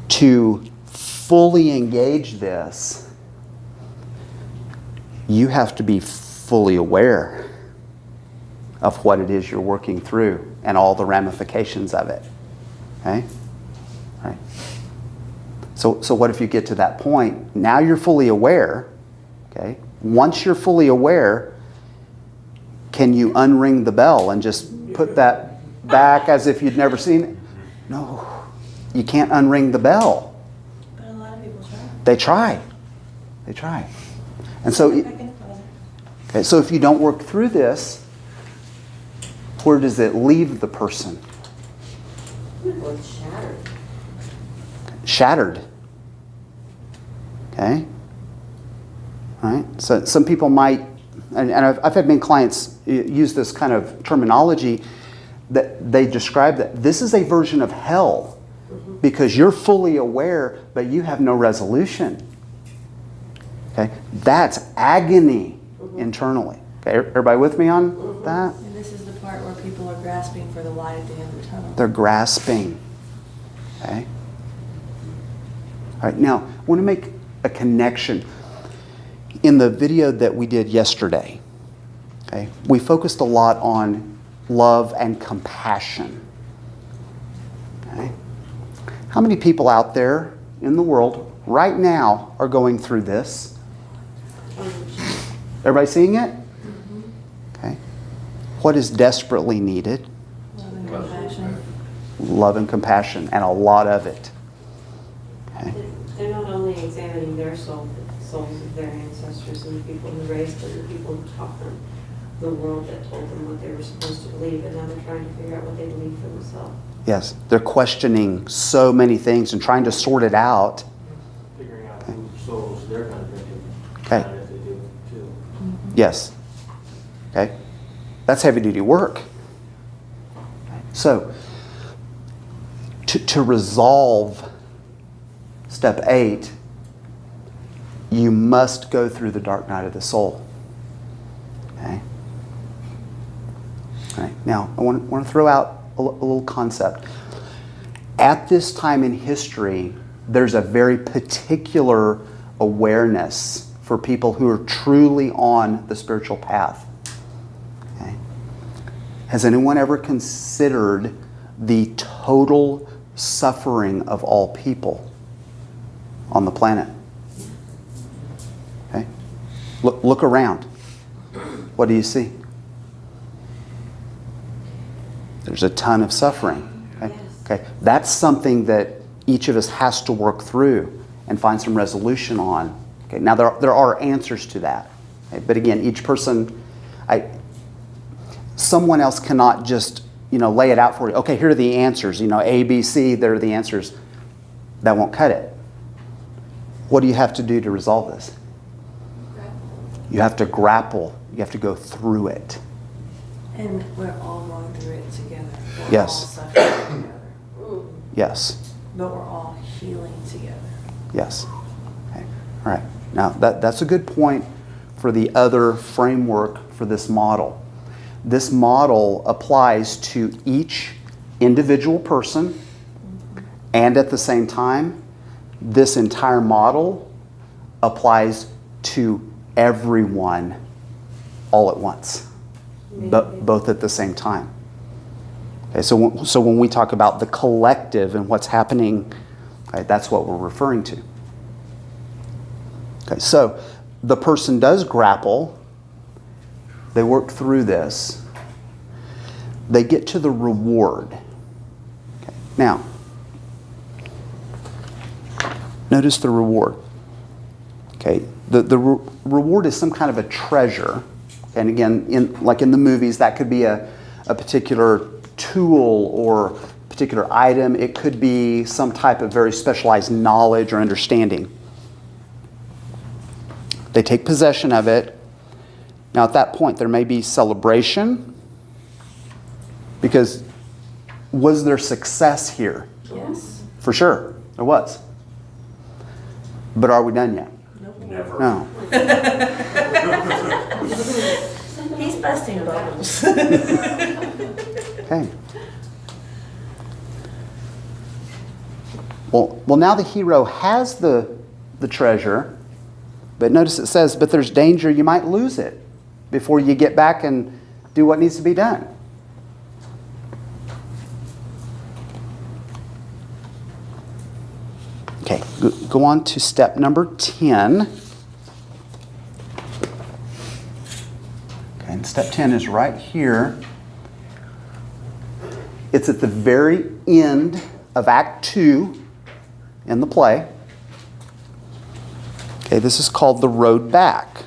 To fully engage this, you have to be fully aware of what it is you're working through and all the ramifications of it. Okay? Right. So what if you get to that point? Now you're fully aware. Okay? Once you're fully aware, can you unring the bell and just put that back as if you'd never seen it? No. You can't unring the bell. But a lot of people try. They try. They try. And so, Back in the closet. okay, so if you don't work through this, where does it leave the person? Well, it's shattered. Shattered. Okay? All right? So some people might, and I've had many clients use this kind of terminology, that they describe that this is a version of hell because you're fully aware, but you have no resolution. Okay? That's agony internally. Okay, everybody with me on that? And this is the part where people are grasping for the light at the end of the tunnel. They're grasping. Okay? All right, now, I want to make a connection. In the video that we did yesterday, okay, we focused a lot on love and compassion. Okay? How many people out there in the world right now are going through this? Everybody seeing it? What is desperately needed? Love and compassion. Love and compassion, and a lot of it. Okay. They're not only examining their soul, but the souls of their ancestors and the people who raised them, the people who taught them, the world that told them what they were supposed to believe, and now they're trying to figure out what they believe for themselves. Yes, they're questioning so many things and trying to sort it out. Figuring out whose souls they're going to bring to, Okay. and if they do too. Yes. Okay. That's heavy duty work. So, to resolve step 8, you must go through the dark night of the soul. Okay. All right. Now, I want to throw out a little concept. At this time in history, there's a very particular awareness for people who are truly on the spiritual path. Okay. Has anyone ever considered the total suffering of all people on the planet? Okay. Look around. What do you see? There's a ton of suffering. Okay? Yes. Okay. That's something that each of us has to work through and find some resolution on. Okay. Now there are answers to that. Okay? But again, each person, someone else cannot just lay it out for you. Okay, here are the answers. A, B, C. There are the answers. That won't cut it. What do you have to do to resolve this? You have to grapple. You have to go through it. And we're all going through it together. We're Yes. all suffering together. Yes. But we're all healing together. Yes. Okay. All right. Now that's a good point for the other framework for this model. This model applies to each individual person, and at the same time, this entire model applies to everyone all at once, both at the same time. Okay, so when we talk about the collective and what's happening, okay, that's what we're referring to. Okay, so the person does grapple. They work through this. They get to the reward. Okay, now, notice the reward. Okay, the reward is some kind of a treasure. And again, like in the movies, that could be a particular tool or particular item. It could be some type of very specialized knowledge or understanding. They take possession of it. Now at that point, there may be celebration, because was there success here? Yes. For sure, there was. But are we done yet? Never. No. He's busting bubbles. Okay. Well, now the hero has the treasure, but notice it says, but there's danger you might lose it before you get back and do what needs to be done. Okay, go on to step number 10. Okay, and step 10 is right here. It's at the very end of Act 2 in the play. Okay, this is called The Road Back.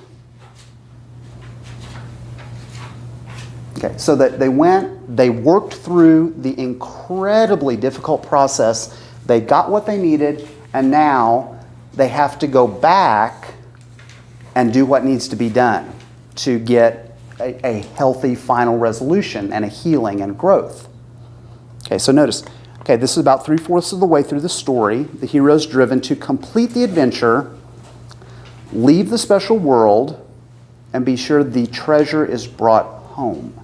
Okay, so that they worked through the incredibly difficult process. They got what they needed, and now they have to go back and do what needs to be done to get a healthy final resolution and a healing and growth. Okay, so notice, okay, this is about 3/4 of the way through the story. The hero is driven to complete the adventure, leave the special world, and be sure the treasure is brought home.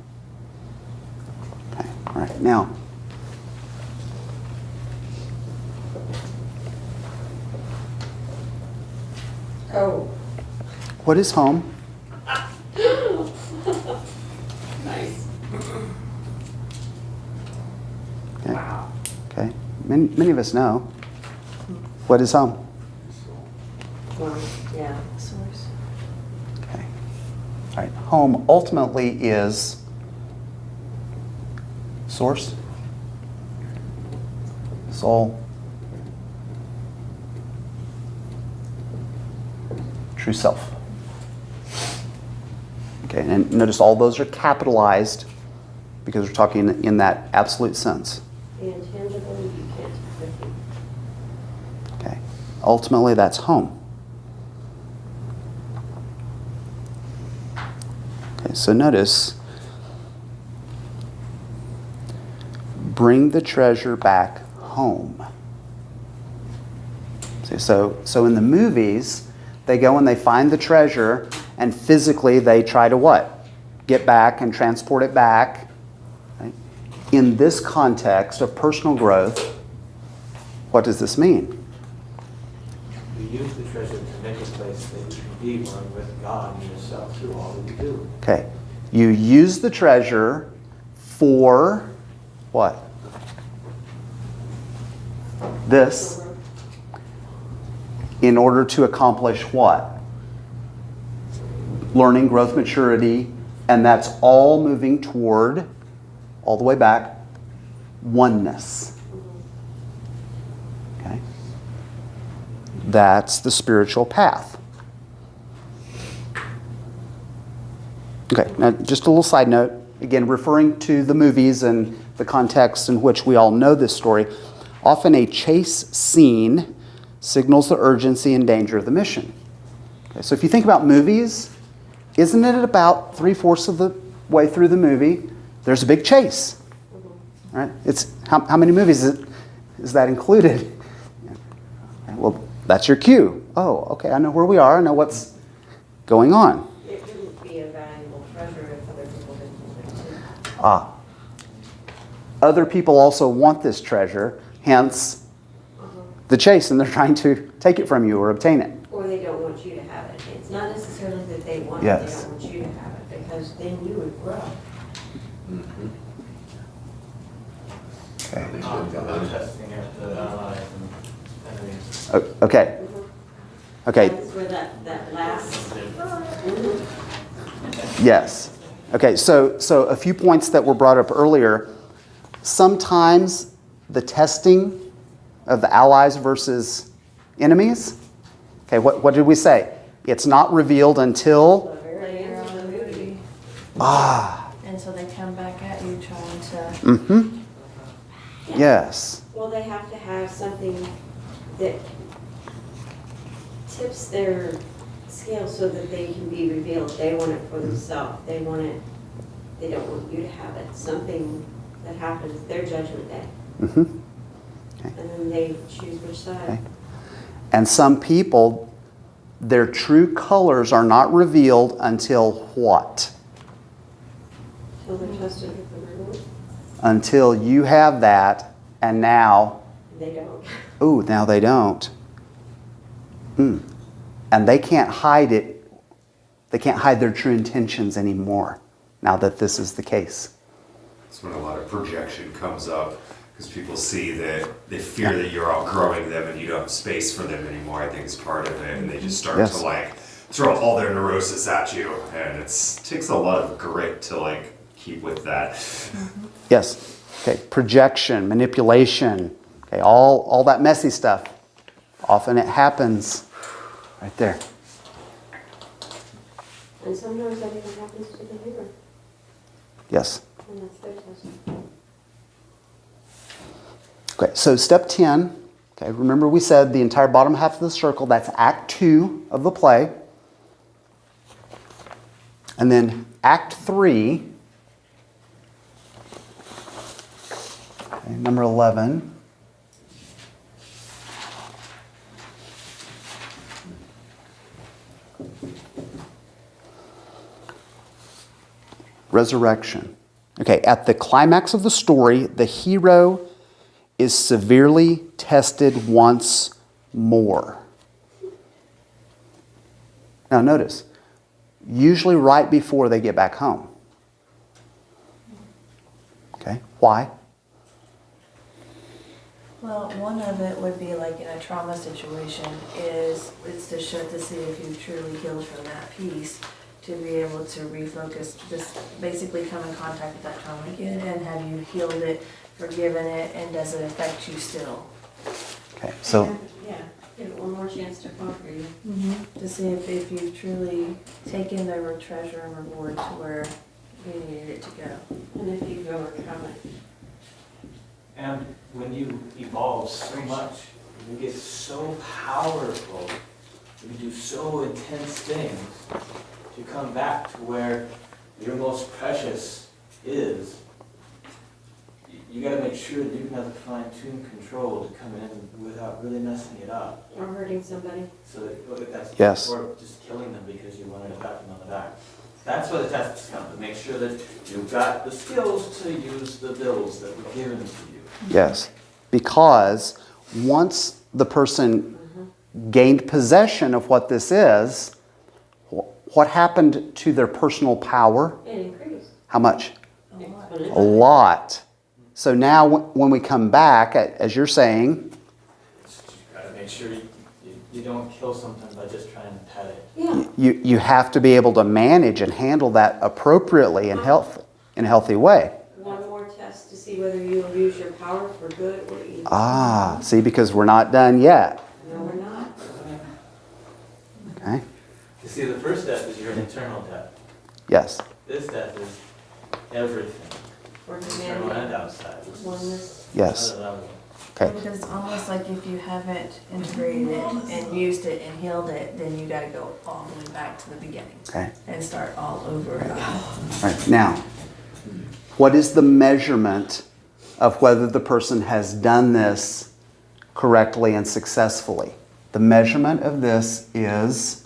Okay, all right, now, Oh. what is home? Nice. Okay. Okay. Many of us know. What is home? Well, yeah. Source. Okay. All right. Home ultimately is Source, soul, true self. Okay, and notice all those are capitalized because we're talking in that absolute sense. The intangible, you can't defeat. Okay, ultimately that's home. Okay, so notice, bring the treasure back home. See, so in the movies, they go and they find the treasure, and physically they try to what? Get back and transport it back. Right? In this context of personal growth, what does this mean? You use the treasure to make a place that you can be one with God and yourself through all that you do. Okay, you use the treasure for what? This, in order to accomplish what? Learning, growth, maturity, and that's all moving toward, all the way back, oneness. Okay? That's the spiritual path. Okay, now just a little side note, again, referring to the movies and the context in which we all know this story, often a chase scene signals the urgency and danger of the mission. Okay, so if you think about movies, isn't it about 3/4 of the way through the movie, there's a big chase? Right? It's how many movies is that included? Well, that's your cue. Oh, okay, I know where we are, I know what's going on. It wouldn't be a valuable treasure if other people didn't want it too. Ah. Other people also want this treasure, hence the chase, and they're trying to take it from you or obtain it. Or they don't want you to have it. It's not necessarily that they want it, Yes. they don't want you to have it, because then you would grow. Okay. I'm testing it, the allies and enemies. Okay. Okay. That's where that last. Yes. Okay, so a few points that were brought up earlier. Sometimes the testing of the allies versus enemies. Okay, what did we say? It's not revealed until The very end of the movie. And so they come back at you trying to. Yes. Well, they have to have something that tips their scale so that they can be revealed. They want it for themselves. They want it, they don't want you to have it. Something that happens, their judgment day. Mm-hmm. And then they choose which side. Okay. And some people, their true colors are not revealed until what? Till they're tested with the reward. Until you have that, and now, They don't. ooh, now they don't. And they can't hide it. They can't hide their true intentions anymore now that this is the case. That's when a lot of projection comes up because people see that they fear that you're outgrowing them and you don't have space for them anymore. I think it's part of it, and they just start Yes. to like throw all their neurosis at you, and it takes a lot of grit to like keep with that. Yes. Okay. Projection, manipulation. Okay. All that messy stuff. Often it happens right there. And sometimes that even happens to the viewer. Yes. And that's their test. Okay. So step 10. Okay. Remember we said the entire bottom half of the circle. That's Act 2 of the play. And then Act 3. Okay, number 11. Resurrection. Okay, at the climax of the story, the hero is severely tested once more. Now notice, usually right before they get back home. Okay, why? Well, one of it would be like in a trauma situation is it's to see if you've truly healed from that piece to be able to refocus, just basically come in contact with that trauma again, and have you healed it, forgiven it, and does it affect you still? Okay, so Yeah, give it one more chance to conquer you. To see if you've truly taken the treasure and reward to where you needed it to go. And if you've overcome it. And when you evolve so much, you get so powerful, you do so intense things, to come back to where your most precious is, you gotta make sure that you can have the fine-tuned control to come in without really messing it up. Or hurting somebody. So that that's, Yes. or just killing them because you wanted to pat them on the back. That's why the tests come, to make sure that you've got the skills to use the bills that were given to you. yes, because once the person gained possession of what this is, what happened to their personal power? It increased. How much? A Exponentially. lot. So now when we come back, as you're saying, You gotta make sure you don't kill something by just trying to pet it. Yeah. you have to be able to manage and handle that appropriately and in a healthy way. One more test to see whether you'll use your power for good or evil. Ah, see, because we're not done yet. No, we're not. Okay? You see, the first death is your internal death. Yes. This death is everything, For internal and humanity. outside. This is Oneness. Yes. another level. Okay. Because it's almost like if you haven't integrated it and used it and healed it, then you gotta go all the way back to the beginning Okay. and start all over again. All right. Now, what is the measurement of whether the person has done this correctly and successfully? The measurement of this is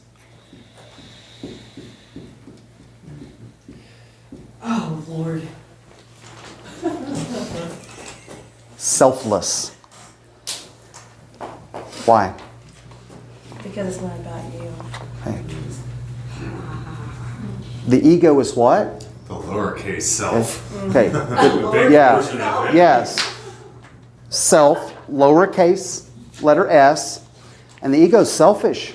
Oh, Lord. selfless. Why? Because it's not about you. Okay. The ego is what? The lowercase self. Okay. The big Yeah. portion of it. Yes. Self, lowercase, letter S, and the ego is selfish,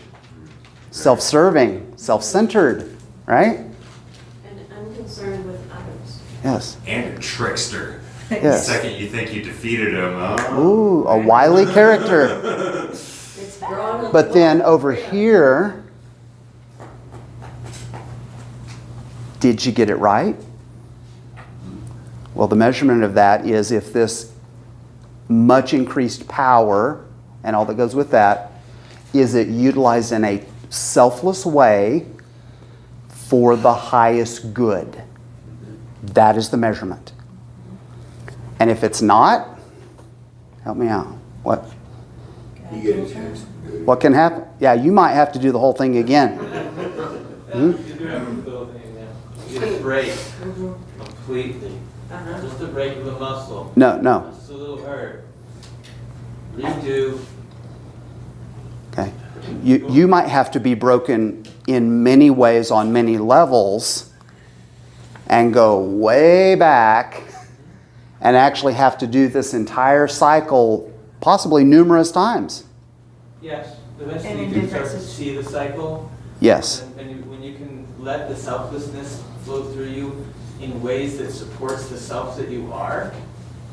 self-serving, self-centered, right? And unconcerned with others. Yes. And a trickster. The Yes. second you think you defeated him, oh, Ooh, a wily character. It's drawn. But then over here, did you get it right? Well, the measurement of that is if this much increased power and all that goes with that, is it utilized in a selfless way for the highest good? That is the measurement. And if it's not, help me out. What? You get a chance to do it. What can happen? Yeah, you might have to do the whole thing again. You do have a little thing now. You get a break completely. Uh-huh. Just a break of the muscle. No. Just a little hurt. Redo. Okay. You might have to be broken in many ways on many levels and go way back and actually have to do this entire cycle possibly numerous times. Yes, And eventually in you can start to differences. see the cycle. Yes. And when you can let the selflessness flow through you in ways that supports the self that you are,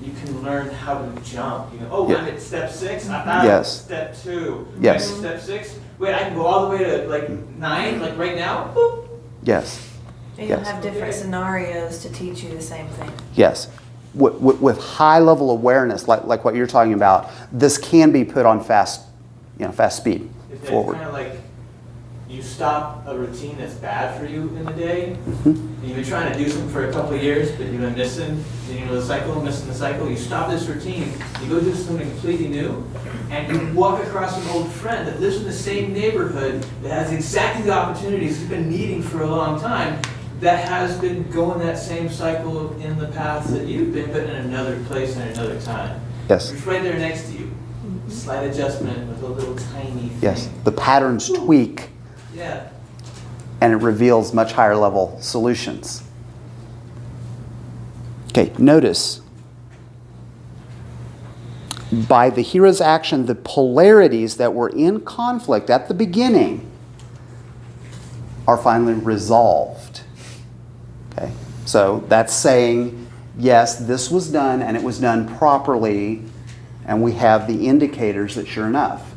you can learn how to jump. You know, oh, Yeah. I'm at step 6, I'm Yes. step 2. Yes. I'm at step 6. Wait, I can go all the way to like 9, like right now. Boop. Yes. And you'll Yes. have different scenarios to teach you the same thing. Yes. With high level awareness, like what you're talking about, this can be put on fast speed It's forward. kind of like you stop a routine that's bad for you in the day. Mm-hmm. And you've been trying to do something for a couple of years, but you've been missing the cycle, missing the cycle. You stop this routine, you go do something completely new, and you walk across an old friend that lives in the same neighborhood that has exactly the opportunities you've been needing for a long time, that has been going that same cycle in the path that you've been, but in another place and another time. Yes. It's right there next to you. Slight adjustment with a little tiny thing. Yes. The patterns tweak Yeah. and it reveals much higher level solutions. Okay, notice by the hero's action, the polarities that were in conflict at the beginning are finally resolved. Okay, so that's saying, yes, this was done and it was done properly, and we have the indicators that sure enough,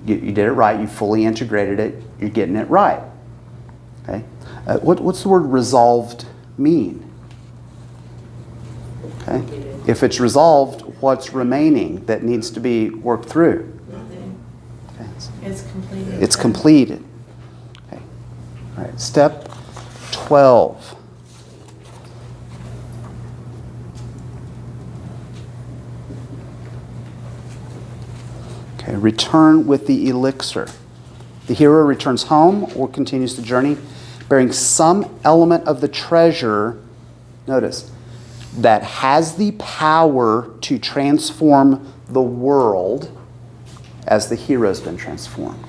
you did it right, you fully integrated it, you're getting it right. Okay, what's the word resolved mean? Okay, if it's resolved, what's remaining that needs to be worked through? Nothing. Okay. It's completed. It's completed. Okay. All right. Step 12. Okay. Return with the elixir. The hero returns home or continues the journey bearing some element of the treasure, notice, that has the power to transform the world as the hero's been transformed.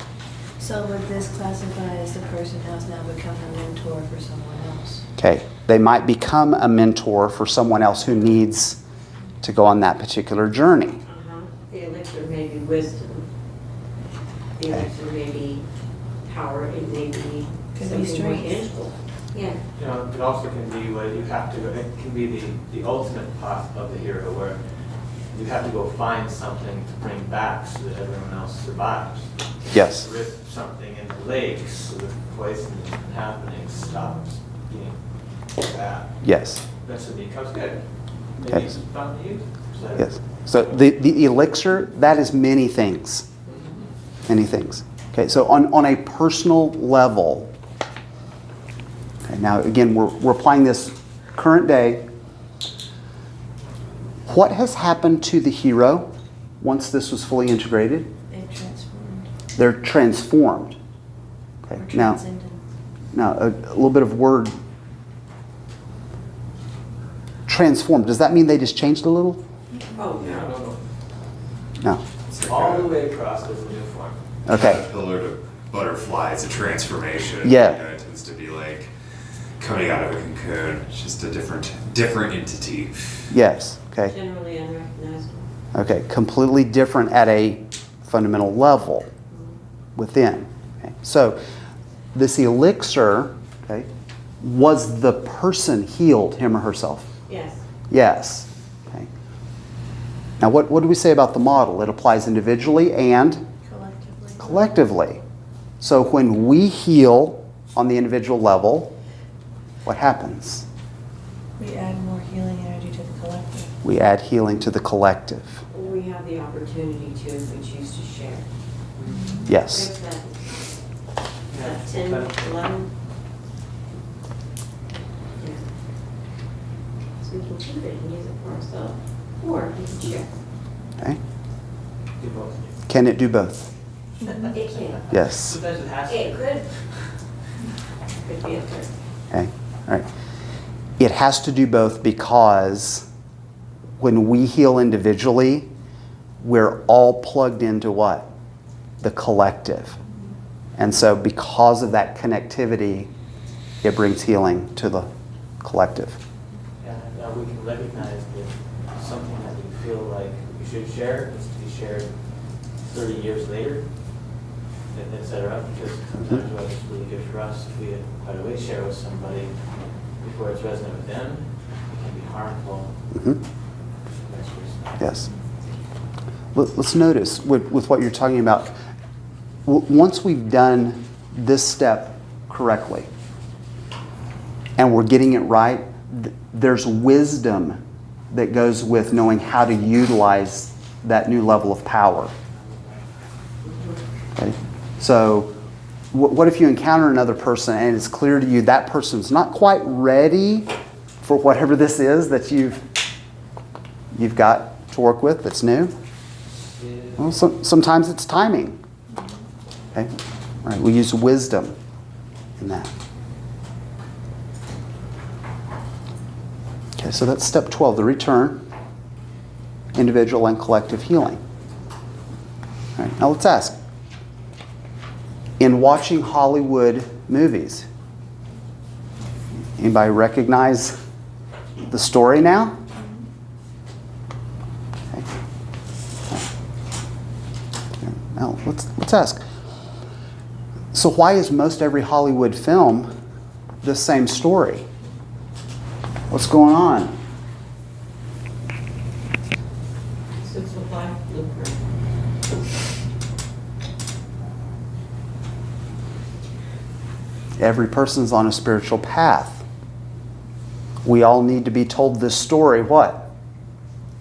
So would this classify as the person has now become a mentor for someone else? Okay, they might become a mentor for someone else who needs to go on that particular journey. The elixir may be wisdom. The elixir may be power. It may be Could be something more strength. tangible. Yeah. You know, it also can be where you have to go, it can be the ultimate path of the hero, where you have to go find something to bring back so that everyone else survives. Yes. Rip something in the lake so that the poison from happening stops being bad. Yes. That's when it becomes good. Maybe Okay. it's fun to use. So- Yes. So the elixir, that is many things. Many things. Okay, so on a personal level, okay, now again, we're applying this current day. What has happened to the hero once this was fully integrated? They've transformed. They're transformed. Okay, Or now, transcended. a little bit of word. Transformed, does that mean they just changed a little? Oh, No, no. no, no. No. It's like All a the way across with a new form. Okay. caterpillar to butterfly. It's a transformation. Yeah. You know, it tends to be like coming out of a cocoon. It's just a different entity. Yes. Okay. Generally unrecognizable. Okay. Completely different at a fundamental level within. Okay. So this elixir, okay, was the person healed, him or herself? Yes. Yes. Okay. Now, what do we say about the model? It applies individually and Collectively. collectively. So when we heal on the individual level, what happens? We add more healing energy to the collective. We add healing to the collective. We have the opportunity to if we choose to share. Yes. There's that, Yeah. that 10, 11. Yeah. So we can keep it and use it for ourselves, or we can share. Okay. Do both. Can it do both? It can. Yes. Sometimes it has to. It could. Could be a third. Okay. All right. It has to do both because when we heal individually, we're all plugged into what? The collective. And so because of that connectivity, it brings healing to the collective. Yeah, now we can recognize that something that we feel like we should share needs to be shared 30 years later, et cetera, because sometimes what's really good for us, if we right away share with somebody before it's resonant with them, it can be harmful. Mhm. Vice versa. Yes. Let's notice with what you're talking about, once we've done this step correctly and we're getting it right, there's wisdom that goes with knowing how to utilize that new level of power. Okay? So what if you encounter another person and it's clear to you that person's not quite ready for whatever this is that you've got to work with that's new? Well, sometimes it's timing. Okay? All right, we use wisdom in that. Okay, so that's step 12, the return, individual and collective healing. All right, now let's ask. In watching Hollywood movies, anybody recognize the story now? Okay. Now let's ask. So why is most every Hollywood film the same story? What's going on? Six of life blueprint. Every person's on a spiritual path. We all need to be told this story, what?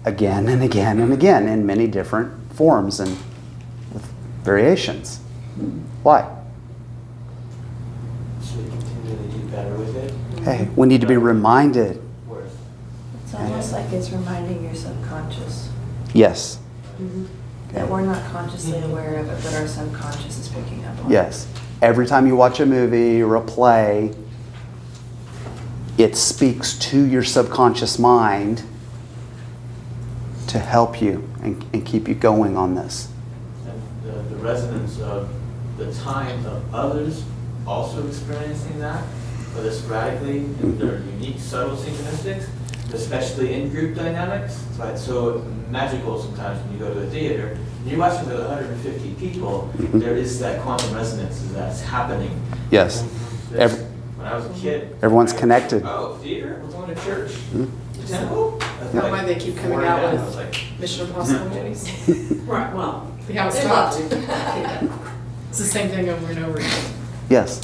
Again and again and again in many different forms and with variations. Why? So we continually do better with it. Hey, we need to be reminded. Worse. It's almost like it's reminding your subconscious Yes, that we're not consciously aware of it, but our subconscious is picking up on it. yes. Every time you watch a movie or a play, it speaks to your subconscious mind to help you and keep you going on this. And the resonance of the time of others also experiencing that, whether sporadically in their unique, subtle synchronicities, especially in group dynamics. That's why it's so magical sometimes when you go to a theater. When you're watching with 150 people, there is that quantum resonance that's happening. Yes. There's- When I was a kid. Everyone's connected. Oh, theater? We're going to church. Temple? That's That's like why they keep coming 40 out down. with I was like, Mission Impossible movies. Right, well, We haven't They stopped. love to. It's the same thing over and over again. Yes.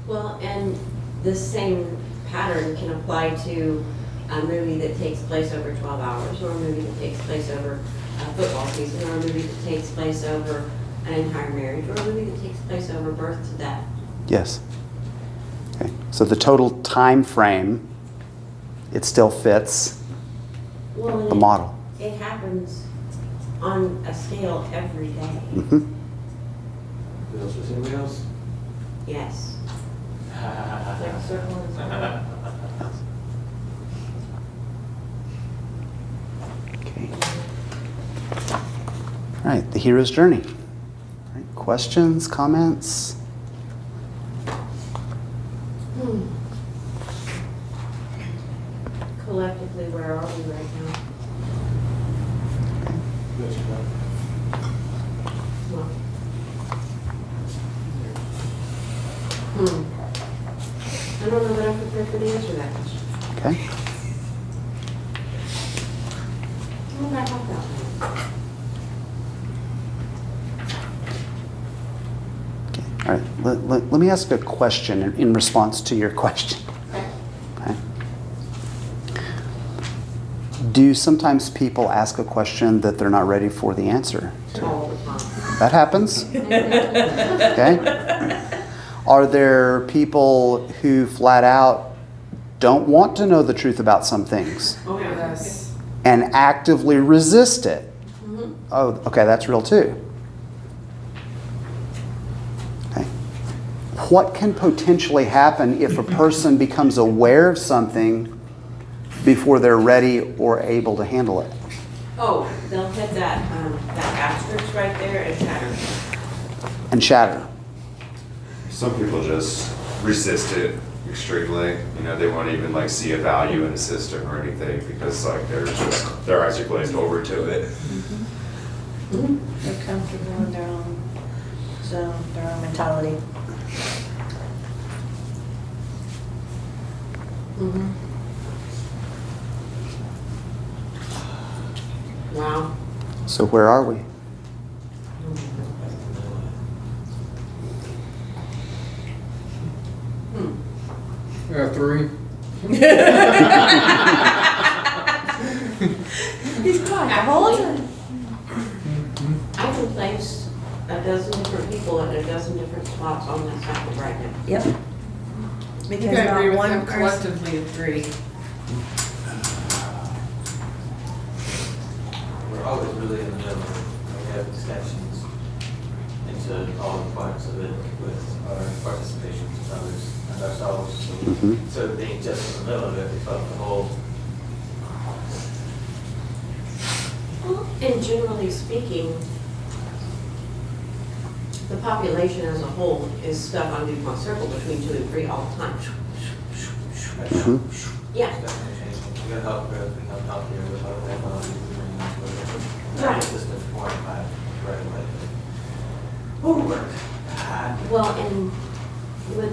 well, and this same pattern can apply to a movie that takes place over 12 hours, or a movie that takes place over a football season, or a movie that takes place over an entire marriage, or a movie that takes place over birth to death. Yes. Okay. So the total time frame, it still fits Well, and the model. It happens on a scale every day. Mhm. wheels within wheels. Yes. Like a circle and circle. Okay. All right, the hero's journey. All right, questions, comments? Collectively, where are we right now? Well. I don't know that I'm prepared for the answer to that question. Okay. Well, back up that one. Okay. All right, let me ask a question in response to your question. Okay. Do sometimes people ask a question that they're not ready for the answer to? All the time. That happens. Okay. Are there people who flat out don't want to know the truth about some things Oh, yeah. Yes. and actively resist it? Mhm. Oh, okay, that's real too. Okay. What can potentially happen if a person becomes aware of something before they're ready or able to handle it? Oh, they'll hit that asterisk right there and shatter. And shatter. Some people just resist it extremely. You know, they won't even like see a value in the system or anything because like their eyes are glazed over to it. They're comfortable in their own zone, their own mentality. Mhm. Wow. So where are we? Three. He's quiet the whole time. I can place a dozen different people at a dozen different spots on that cycle right now. Yep. I Because think I agree not with one them person. collectively of three. We're always really in the middle. We have extensions into all the parts of it with our participation with others and ourselves. So Mhm. instead of being just in the middle of it, we felt the whole. And generally speaking, the population as a whole is stuck on DuPont Circle between 2 and 3 all the time. Mhm. Yeah. Definitely changing. We got help growth, we got help here with other technologies we bring into it. Right. Not just the 4 and 5 right away. Oh, work. Well, and with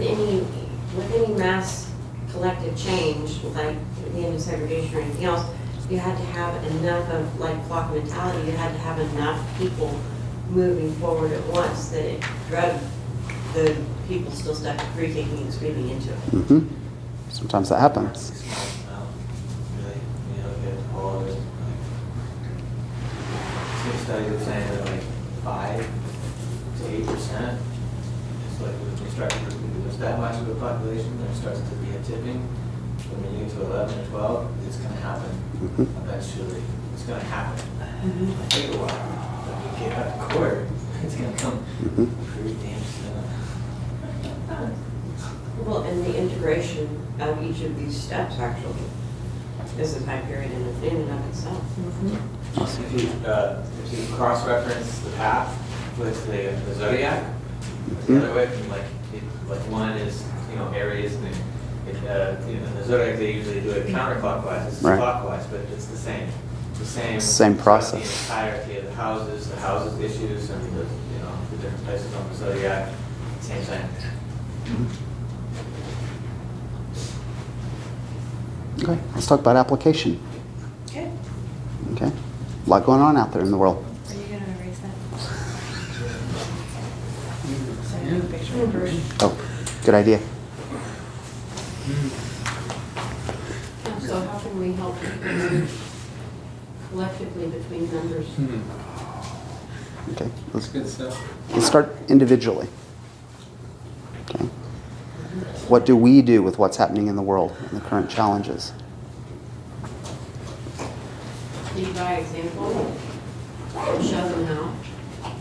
any mass collective change, like the end of segregation or anything else, you had to have enough of, like flock mentality, you had to have enough people moving forward at once that it drug the people still stuck kicking and screaming into it. Mm-hmm. Sometimes that happens. Really, you know, get all of it. Some studies are saying that like 5 to 8%, it's like when you start to there's that much of a population, there starts to be a tipping. When you get to 11 or 12, it's going to happen eventually. It's going to happen. It'll take a while. When you get out of court, it's going to come pretty damn soon. Well, and the integration of each of these steps actually is a time period in and of itself. If you cross-reference the path with the zodiac, the other way, like one is, you know, Aries, and you know, in the zodiac they usually do it counterclockwise. This is clockwise, but it's the same. It's the same process. The entirety of the houses issues, and the, you know, the different places on the zodiac. Same thing. Okay, let's talk about application. Okay. Okay, a lot going on out there in the world. Are you going to erase that? So I have a picture of Bruce. Oh, good idea. So how can we help people move collectively between members? Okay, That's good stuff. let's start individually. Okay. What do we do with what's happening in the world and the current challenges? Lead by example, show them how.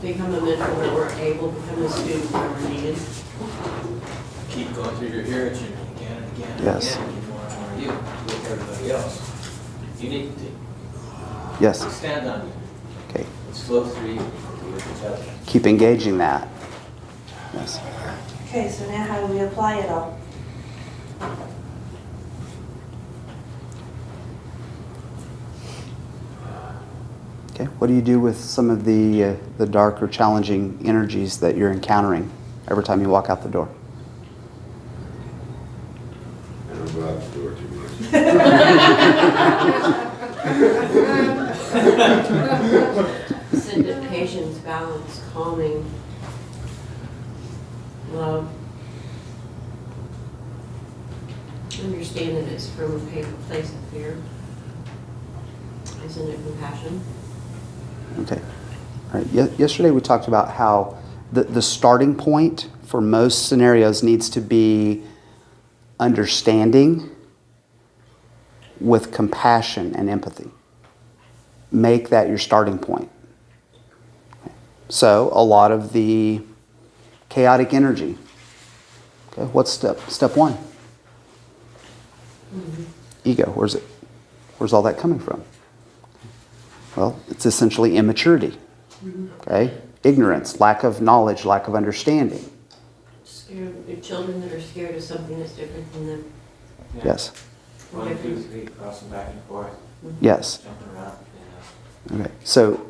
Become a mentor where we're able, become a student where we're needed. Keep going through your heritage again and again and Yes. again. Get more and more you, with everybody else. Unity. Yes. Stand on you. Okay. Let's flow through you with each other. Keep engaging that. Yes. Okay, so now how do we apply it all? Okay. What do you do with some of the dark or challenging energies that you're encountering every time you walk out the door? I don't go out the door too much. Send it patience, balance, calming, love. Understand that it's from a place of fear. Isn't it compassion? Okay. All right. Yesterday we talked about how the starting point for most scenarios needs to be understanding with compassion and empathy. Make that your starting point. Okay. So a lot of the chaotic energy. Okay, what's step one? Ego. Where's it? Where's all that coming from? Well, it's essentially immaturity. Okay, ignorance, lack of knowledge, lack of understanding. Scared, children that are scared of something that's different from them. Yeah. Yes. 1, 2, 3, crossing back and forth, Yes. jumping around. You know. Okay.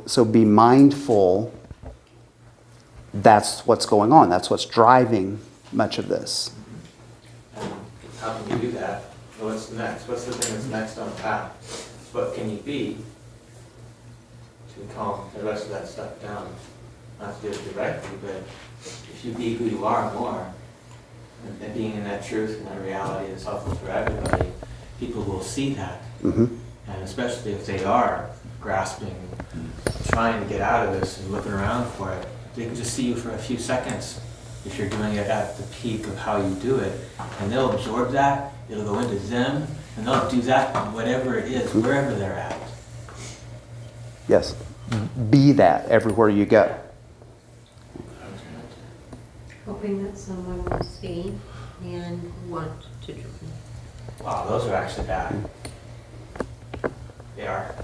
So be mindful. That's what's going on. That's what's driving much of this. And how can you do that? Well, what's next? What's the thing that's next on the path? What can you be to calm the rest of that stuff down? Not to do it directly, but if you be who you are more, and being in that truth and that reality that's helpful for everybody, people will see that. Mm-hmm. And especially if they are grasping, trying to get out of this and looking around for it, they can just see you for a few seconds if you're doing it at the peak of how you do it. And they'll absorb that, it'll go into them, and they'll do that whatever it is, wherever they're at. Yes. Be that everywhere you go. Hoping that someone will see and want to join. Wow, those are actually bad. They are.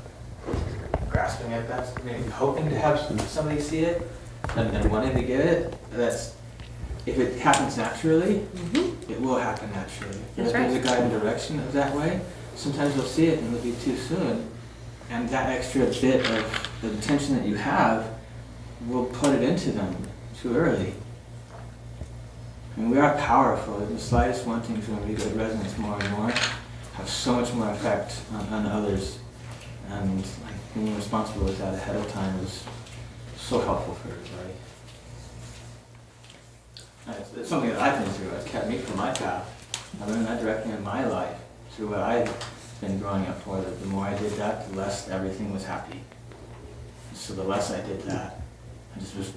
Grasping at that, maybe hoping to have somebody see it and wanting to get it, that's, if it happens naturally, it will happen naturally. That's If there's a right. guiding direction of that way, sometimes they'll see it and it'll be too soon. And that extra bit of the attention that you have will put it into them too early. I mean, we are powerful. The slightest one thing when we get resonance more and more have so much more effect on others. And like being responsible with that ahead of time is so helpful for everybody. It's something that I've been through. It's kept me from my path. I learned that directly in my life through what I've been growing up for. That the more I did that, the less everything was happy. So the less I did that,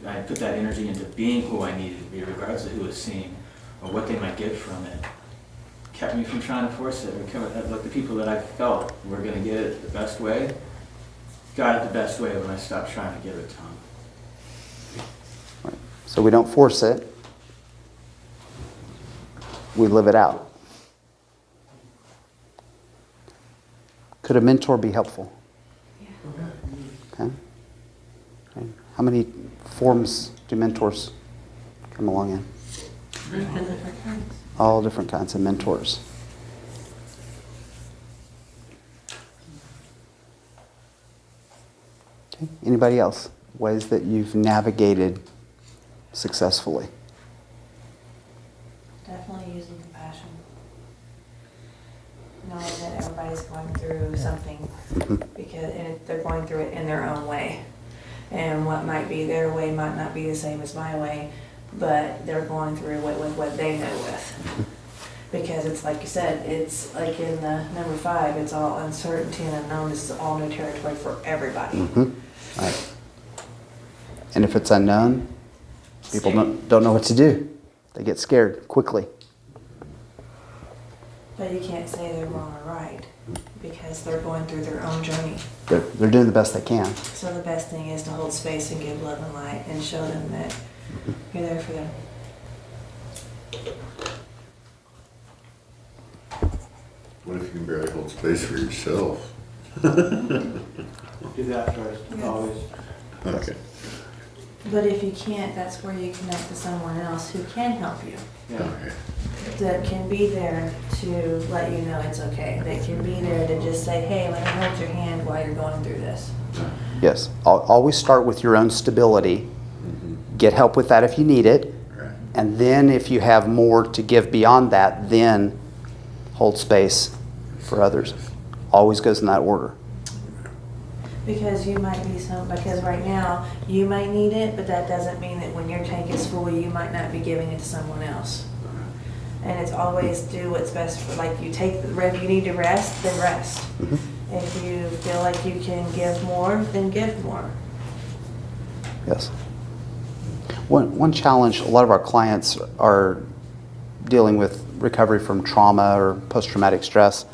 I put that energy into being who I needed to be, regardless of who was seeing or what they might get from it. Kept me from trying to force it. Like the people that I felt were going to get it the best way, got it the best way when I stopped trying to give it to them. So we don't force it. We live it out. Could a mentor be helpful? Okay. Okay. How many forms do mentors come along in? All different kinds of mentors. Okay. Anybody else? Ways that you've navigated successfully? Definitely using compassion. Knowing that everybody's going through something because they're going through it in their own way. And what might be their way might not be the same as my way, but they're going through it with what they know with. Because it's like you said, it's like in the number 5, it's all uncertainty and unknown. This is all new territory for everybody. Right. And if it's unknown, people don't know what to do. They get scared quickly. But you can't say they're wrong or right because they're going through their own journey. They're doing the best they can. So the best thing is to hold space and give love and light and show them that you're there for them. What if you can barely hold space for yourself? Do that first, always. Okay. But if you can't, that's where you connect to someone else who can help you. Yeah. Okay. That can be there to let you know it's okay. That can be there to just say, hey, let me hold your hand while you're going through this. Yes. Always start with your own stability. Get help with that if you need it. Right. And then if you have more to give beyond that, then hold space for others. Always goes in that order. Because you might be because right now you might need it, but that doesn't mean that when your tank is full, you might not be giving it to someone else. And it's always do what's best for, like you take if you need to rest, then rest. If you feel like you can give more, then give more. Yes. One challenge, a lot of our clients are dealing with recovery from trauma or post-traumatic stress.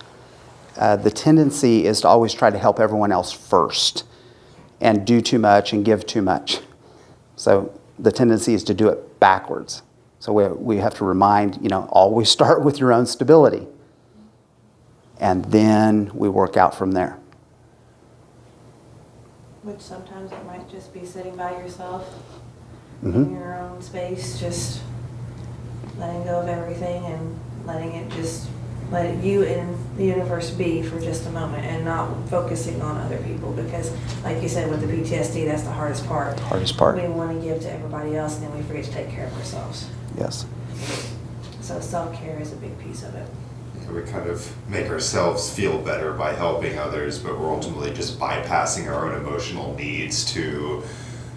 The tendency is to always try to help everyone else first and do too much and give too much. So the tendency is to do it backwards. So we have to remind, always start with your own stability. And then we work out from there. Which sometimes it might just be sitting by yourself in your own space, just letting go of everything and letting it just let you and the universe be for just a moment and not focusing on other people because like you said with the PTSD, that's the hardest part. Hardest part. We want to give to everybody else and then we forget to take care of ourselves. Yes. So self-care is a big piece of it. We kind of make ourselves feel better by helping others, but we're ultimately just bypassing our own emotional needs to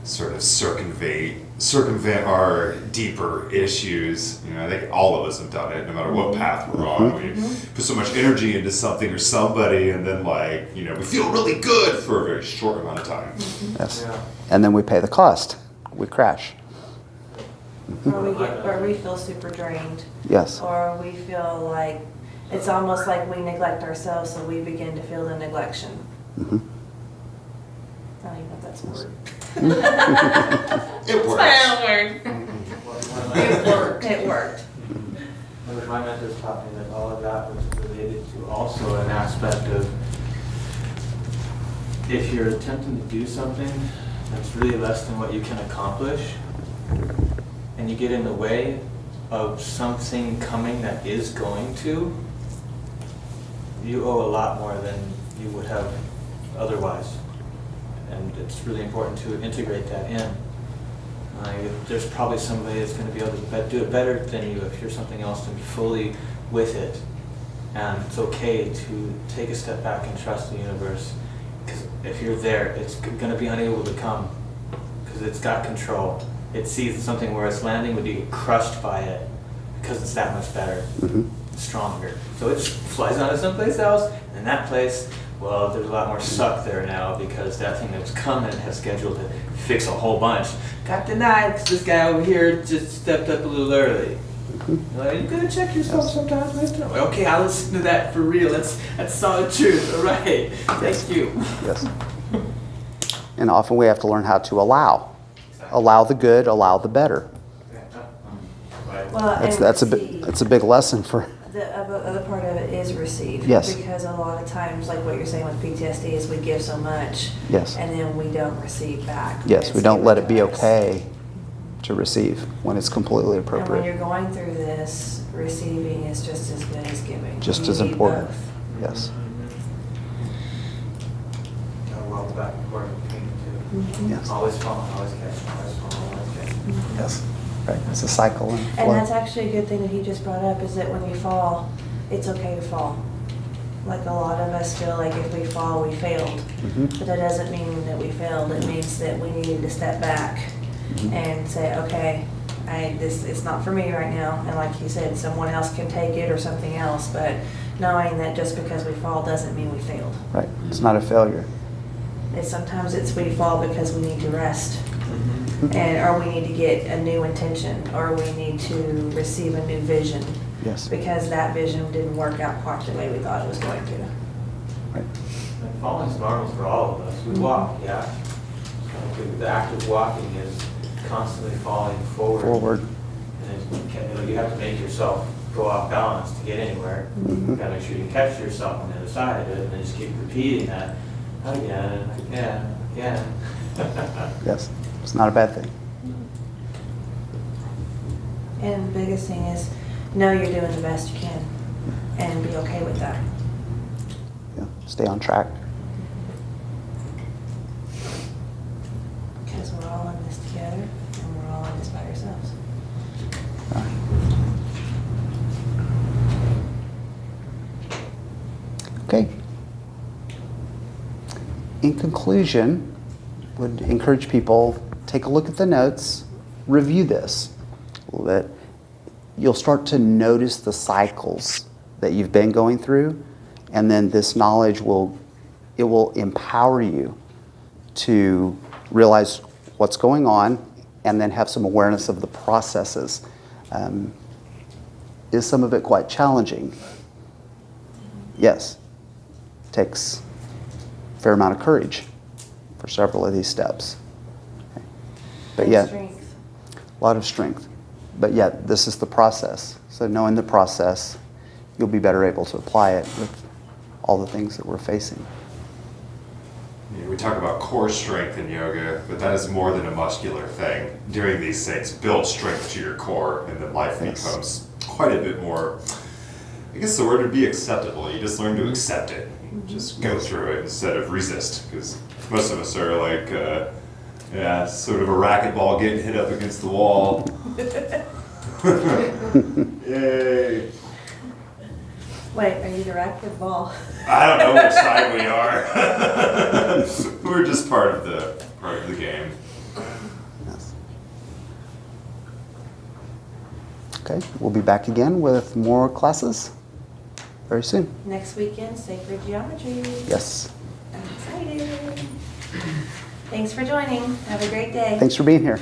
sort of circumvent our deeper issues. I think all of us have done it, no matter what path we're on. We put so much energy into something or somebody, and then we feel really good for a very short amount of time. Yes. Yeah. And then we pay the cost. We crash. Or we feel super drained. Yes. Or we feel like it's almost like we neglect ourselves, so we begin to feel the neglection. Mm-hmm. I don't even know if that's a word. It works. It worked. My mentors taught me that all of that was related to also an aspect of if you're attempting to do something that's really less than what you can accomplish, and you get in the way of something coming that is going to, you owe a lot more than you would have otherwise. And it's really important to integrate that in. There's probably somebody that's going to be able to do it better than you if you're something else and be fully with it. And it's okay to take a step back and trust the universe, because if you're there, it's going to be unable to come because it's got control. It sees something where it's landing would be crushed by it because it's that much better, stronger. So it just flies onto someplace else, and that place, well, there's a lot more suck there now because that thing that was coming has scheduled to fix a whole bunch. Got denied because this guy over here just stepped up a little early. Like, you gotta check yourself sometimes. Okay, I'll listen to that for real. That's solid truth. All right. Thank you. Yes. And often we have to learn how to allow. Allow the good, allow the better. Well, and That's a big lesson for. The other part of it is receive. Yes. Because a lot of times, like what you're saying with PTSD, is we give so much. Yes. And then we don't receive back. Yes, It's we don't let it be given to us. okay to receive when it's completely And when appropriate. you're going through this, receiving is just as good as giving. Just You as need important. both. Yes. Well, back and forth between the two. Yes. Always falling, always catching, always falling, always catching. Yes. Right. It's a cycle and And flow. that's actually a good thing that he just brought up, is that when you fall, it's okay to fall. Like a lot of us feel like if we fall, we failed. But that doesn't mean that we failed. It means that we needed to step back and say, okay, it's not for me right now. And like he said, someone else can take it or something else. But knowing that just because we fall doesn't mean we failed. Right. It's not a failure. Sometimes we fall because we need to rest. Or we need to get a new intention, or we need to receive a new vision. Yes. Because that vision didn't work out quite the way we thought it was going to. Right. And falling's normal for all of us. We walk, yeah. The act of walking is constantly falling forward. Forward. And you have to make yourself go off balance to get anywhere. You gotta make sure you catch yourself on the other side of it, and then just keep repeating that again, again, again. Yes. It's not a bad thing. And the biggest thing is, know you're doing the best you can, and be okay with that. Yeah. Stay on track. Because we're all in this together, and we're all in this by ourselves. Okay. In conclusion, would encourage people, take a look at the notes, review this a little bit. You'll start to notice the cycles that you've been going through, and then this knowledge will empower you to realize what's going on and then have some awareness of the processes. Is some of it quite challenging? Yes. Takes a fair amount of courage for several of these steps. Okay. But And yet, strength. a lot of strength. But yet, this is the process. So knowing the process, you'll be better able to apply it with all the things that we're facing. We talk about core strength in yoga, but that is more than a muscular thing. Doing these things build strength to your core, and then life Yes. becomes quite a bit more, I guess the word would be acceptable. You just learn to accept it. Just go through it instead of resist, because most of us are like, sort of a racquetball getting hit up against the wall. Yay! Wait, are you the racquetball? I don't know which side we are. We're just part of the game. Yes. Okay, we'll be back again with more classes very soon. Next weekend, Sacred Geometry. Yes. I'm excited. Thanks for joining. Have a great day. Thanks for being here.